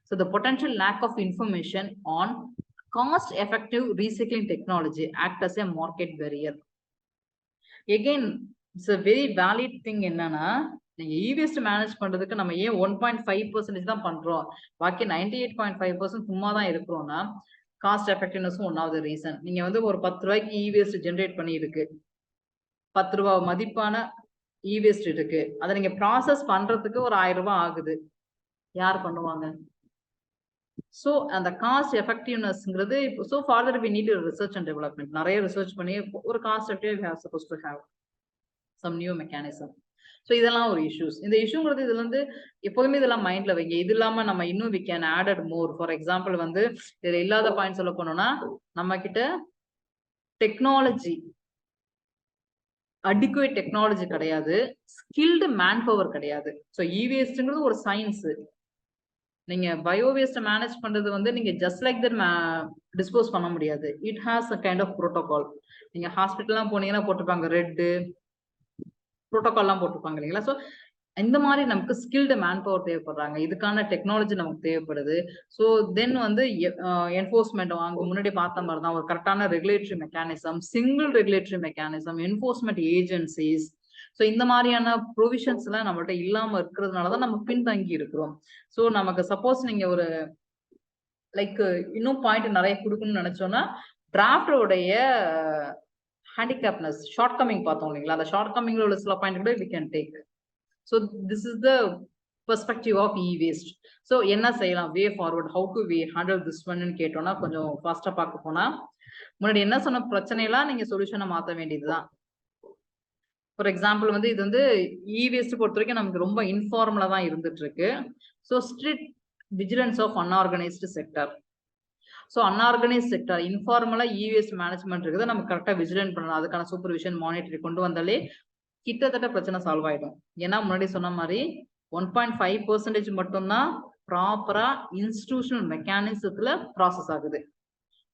So the potential lack of information on cost-effective recycling technology act as a market barrier. Again, it's a very valid thing. என்னன்னா நீங்க e-waste manage பண்றதுக்கு நம்ம ஏன் 1.5% தான் பண்றோம், பாக்கி 98.5% சும்மா தான் இருக்கிறோம்னா காஸ்ட் எஃபெக்டிவ்னஸும் ஒன் ஆஃப் த ரீசன். நீங்க வந்து ஒரு 10 ரூபாய்க்கு இ வேஸ்ட் ஜென்ரேட் பண்ணி இருக்கு, 10 ரூபாய் மதிப்பான e-waste இருக்கு. அதை நீங்க ப்ராசஸ் பண்றதுக்கு ஒரு 1000 ரூபாய் ஆகுது. யார் பண்ணுவாங்க? So அந்த காஸ்ட் எஃபெக்டிவ்னஸ்ங்கிறது so further we need research and development. நிறைய ரிசர்ச் பண்ணி ஒரு cost effective we have supposed to have some new mechanism. So இதெல்லாம் ஒரு இஷ்யூஸ். இந்த இஷ்யூங்கிறது இதுல வந்து எப்போதுமே இதெல்லாம் மைண்ட்ல வைங்க. இது இல்லாம நம்ம இன்னும் we can added more. For example வந்து இதுல இல்லாத பாயிண்ட் சொல்ல போனோம்னா நம்ம கிட்ட டெக்னாலஜி அடிக்குவேட் டெக்னாலஜி கிடையாது, ஸ்கில்டு மேன் பவர் கிடையாது. ஸோ இவேஸ்ட்ங்கிறது ஒரு சயின்ஸ். நீங்க பயோ வேஸ்ட் மேனேஜ் பண்றது வந்து நீங்க ஜஸ்ட் லைக் தட் டிஸ்போஸ் பண்ண முடியாது. It has a kind of protocol. நீங்க ஹாஸ்பிட்டல்லாம் போனீங்கன்னா போட்டிருப்பாங்க ரெட்டு ப்ரோட்டோகால்லாம் போட்டிருப்பாங்க இல்லைங்களா? ஸோ இந்த மாதிரி நமக்கு ஸ்கில்டு மேன் பவர் தேவைப்படுறாங்க. இதுக்கான டெக்னாலஜி நமக்கு தேவைப்படுது. ஸோ தென் வந்து என்ஃபோர்ஸ்மெண்ட் அங்க முன்னாடி பார்த்த மாதிரி தான் ஒரு கரெக்டான regulatory mechanism, single regulatory mechanism, enforcement agencies. So இந்த மாதிரியான ப்ரொவிஷன்ஸ் எல்லாம் நம்மகிட்ட இல்லாம இருக்கிறதுனாலதான் நம்ம பின்தங்கி இருக்கிறோம். ஸோ நமக்கு சப்போஸ் நீங்க ஒரு லைக் இன்னும் பாயிண்ட் நிறைய கொடுக்கணும்னு நினைச்சோம்னா டிராஃப்டோடைய ஹேண்டிகேப்னஸ் ஷார்ட் கமிங் பார்த்தோம் இல்லைங்களா? அந்த ஷார்ட் கமிங்ல உள்ள சில பாயிண்ட் கூட we can take. So this is the perspective of e-waste. So என்ன செய்யலாம், way forward, how to we handle this one ன்னு கேட்டோம்னா கொஞ்சம் ஃபாஸ்டா பார்க்க போனா முன்னாடி என்ன சொன்ன பிரச்சனையெல்லாம் நீங்க சொல்யூஷனை மாற்ற வேண்டியதுதான். ஃபார் எக்ஸாம்பிள் வந்து இது வந்து இ-வேஸ்ட் பொறுத்த வரைக்கும் நமக்கு ரொம்ப இன்ஃபார்மலா தான் இருந்துட்டு இருக்கு. So strict vigilance of unorganised sector. So unorganised sector இன்ஃபார்மலா இ-வேஸ்ட் மேனேஜ்மெண்ட் இருக்குது, நம்ம கரெக்டாக விஜிலன்ட் பண்ணணும். அதுக்கான சூப்பர்விஷன் மானிட்டரி கொண்டு வந்தாலே கிட்டத்தட்ட பிரச்சனை சால்வ் ஆயிடும். ஏன்னா முன்னாடி சொன்ன மாதிரி 1.5% மட்டும்தான் ப்ராப்பரா இன்ஸ்டிடியூஷனல் மெக்கானிசத்துல ப்ராசஸ் ஆகுது.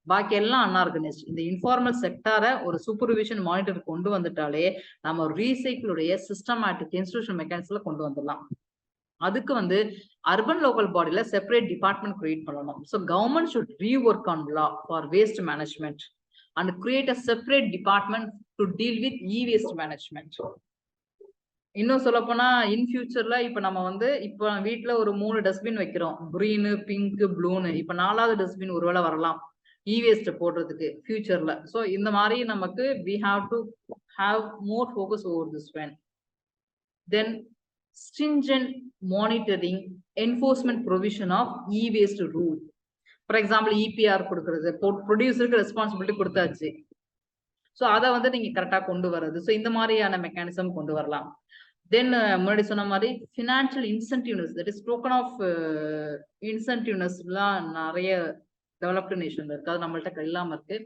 பாக்கி எல்லாம் அன்ஆர்கனைஸ்ட். இந்த இன்ஃபார்மல் செக்டாரை ஒரு சூப்பர்விஷன் மானிட்டர் கொண்டு வந்துட்டாலே நம்ம ரீசைக்கிளுடைய சிஸ்டமேட்டிக் இன்ஸ்டிடியூஷனல் மெக்கானிசத்துல கொண்டு வந்துடலாம். அதுக்கு வந்து அர்பன் லோக்கல் பாடியில செப்பரேட் டிபார்ட்மெண்ட் கிரியேட் பண்ணணும். So government should rework on law for waste management and create a separate department to deal with e waste management. இன்னும் சொல்ல போனா இன் ஃபியூச்சர்ல இப்ப நம்ம வந்து இப்ப வீட்டுல ஒரு 3 டஸ்ட்பின் வைக்கிறோம், கிரீனு, பிங்க், ப்ளூன்னு. இப்ப 4வது டஸ்ட்பின் ஒருவேளை வரலாம் இ-வேஸ்ட் போடுறதுக்கு ஃபியூச்சர்ல. ஸோ இந்த மாதிரி நமக்கு we have to have more focus over this one. Then stringent monitoring, enforcement provision of e-waste rule. For example EPR கொடுக்கறது, ப்ரொடியூசருக்கு ரெஸ்பான்சிபிலிட்டி கொடுத்தாச்சு. ஸோ அதை வந்து நீங்க கரெக்டா கொண்டு வர்றது. ஸோ இந்த மாதிரியான மெக்கானிசம் கொண்டு வரலாம். தென் முன்னாடி சொன்ன மாதிரி financial incentiveness, that is token of இன்சென்டிவ்னஸ்லாம் நிறைய டெவலப்டு நேஷன்ல இருக்கு, அது நம்மள்ட்ட இல்லாம இருக்கு.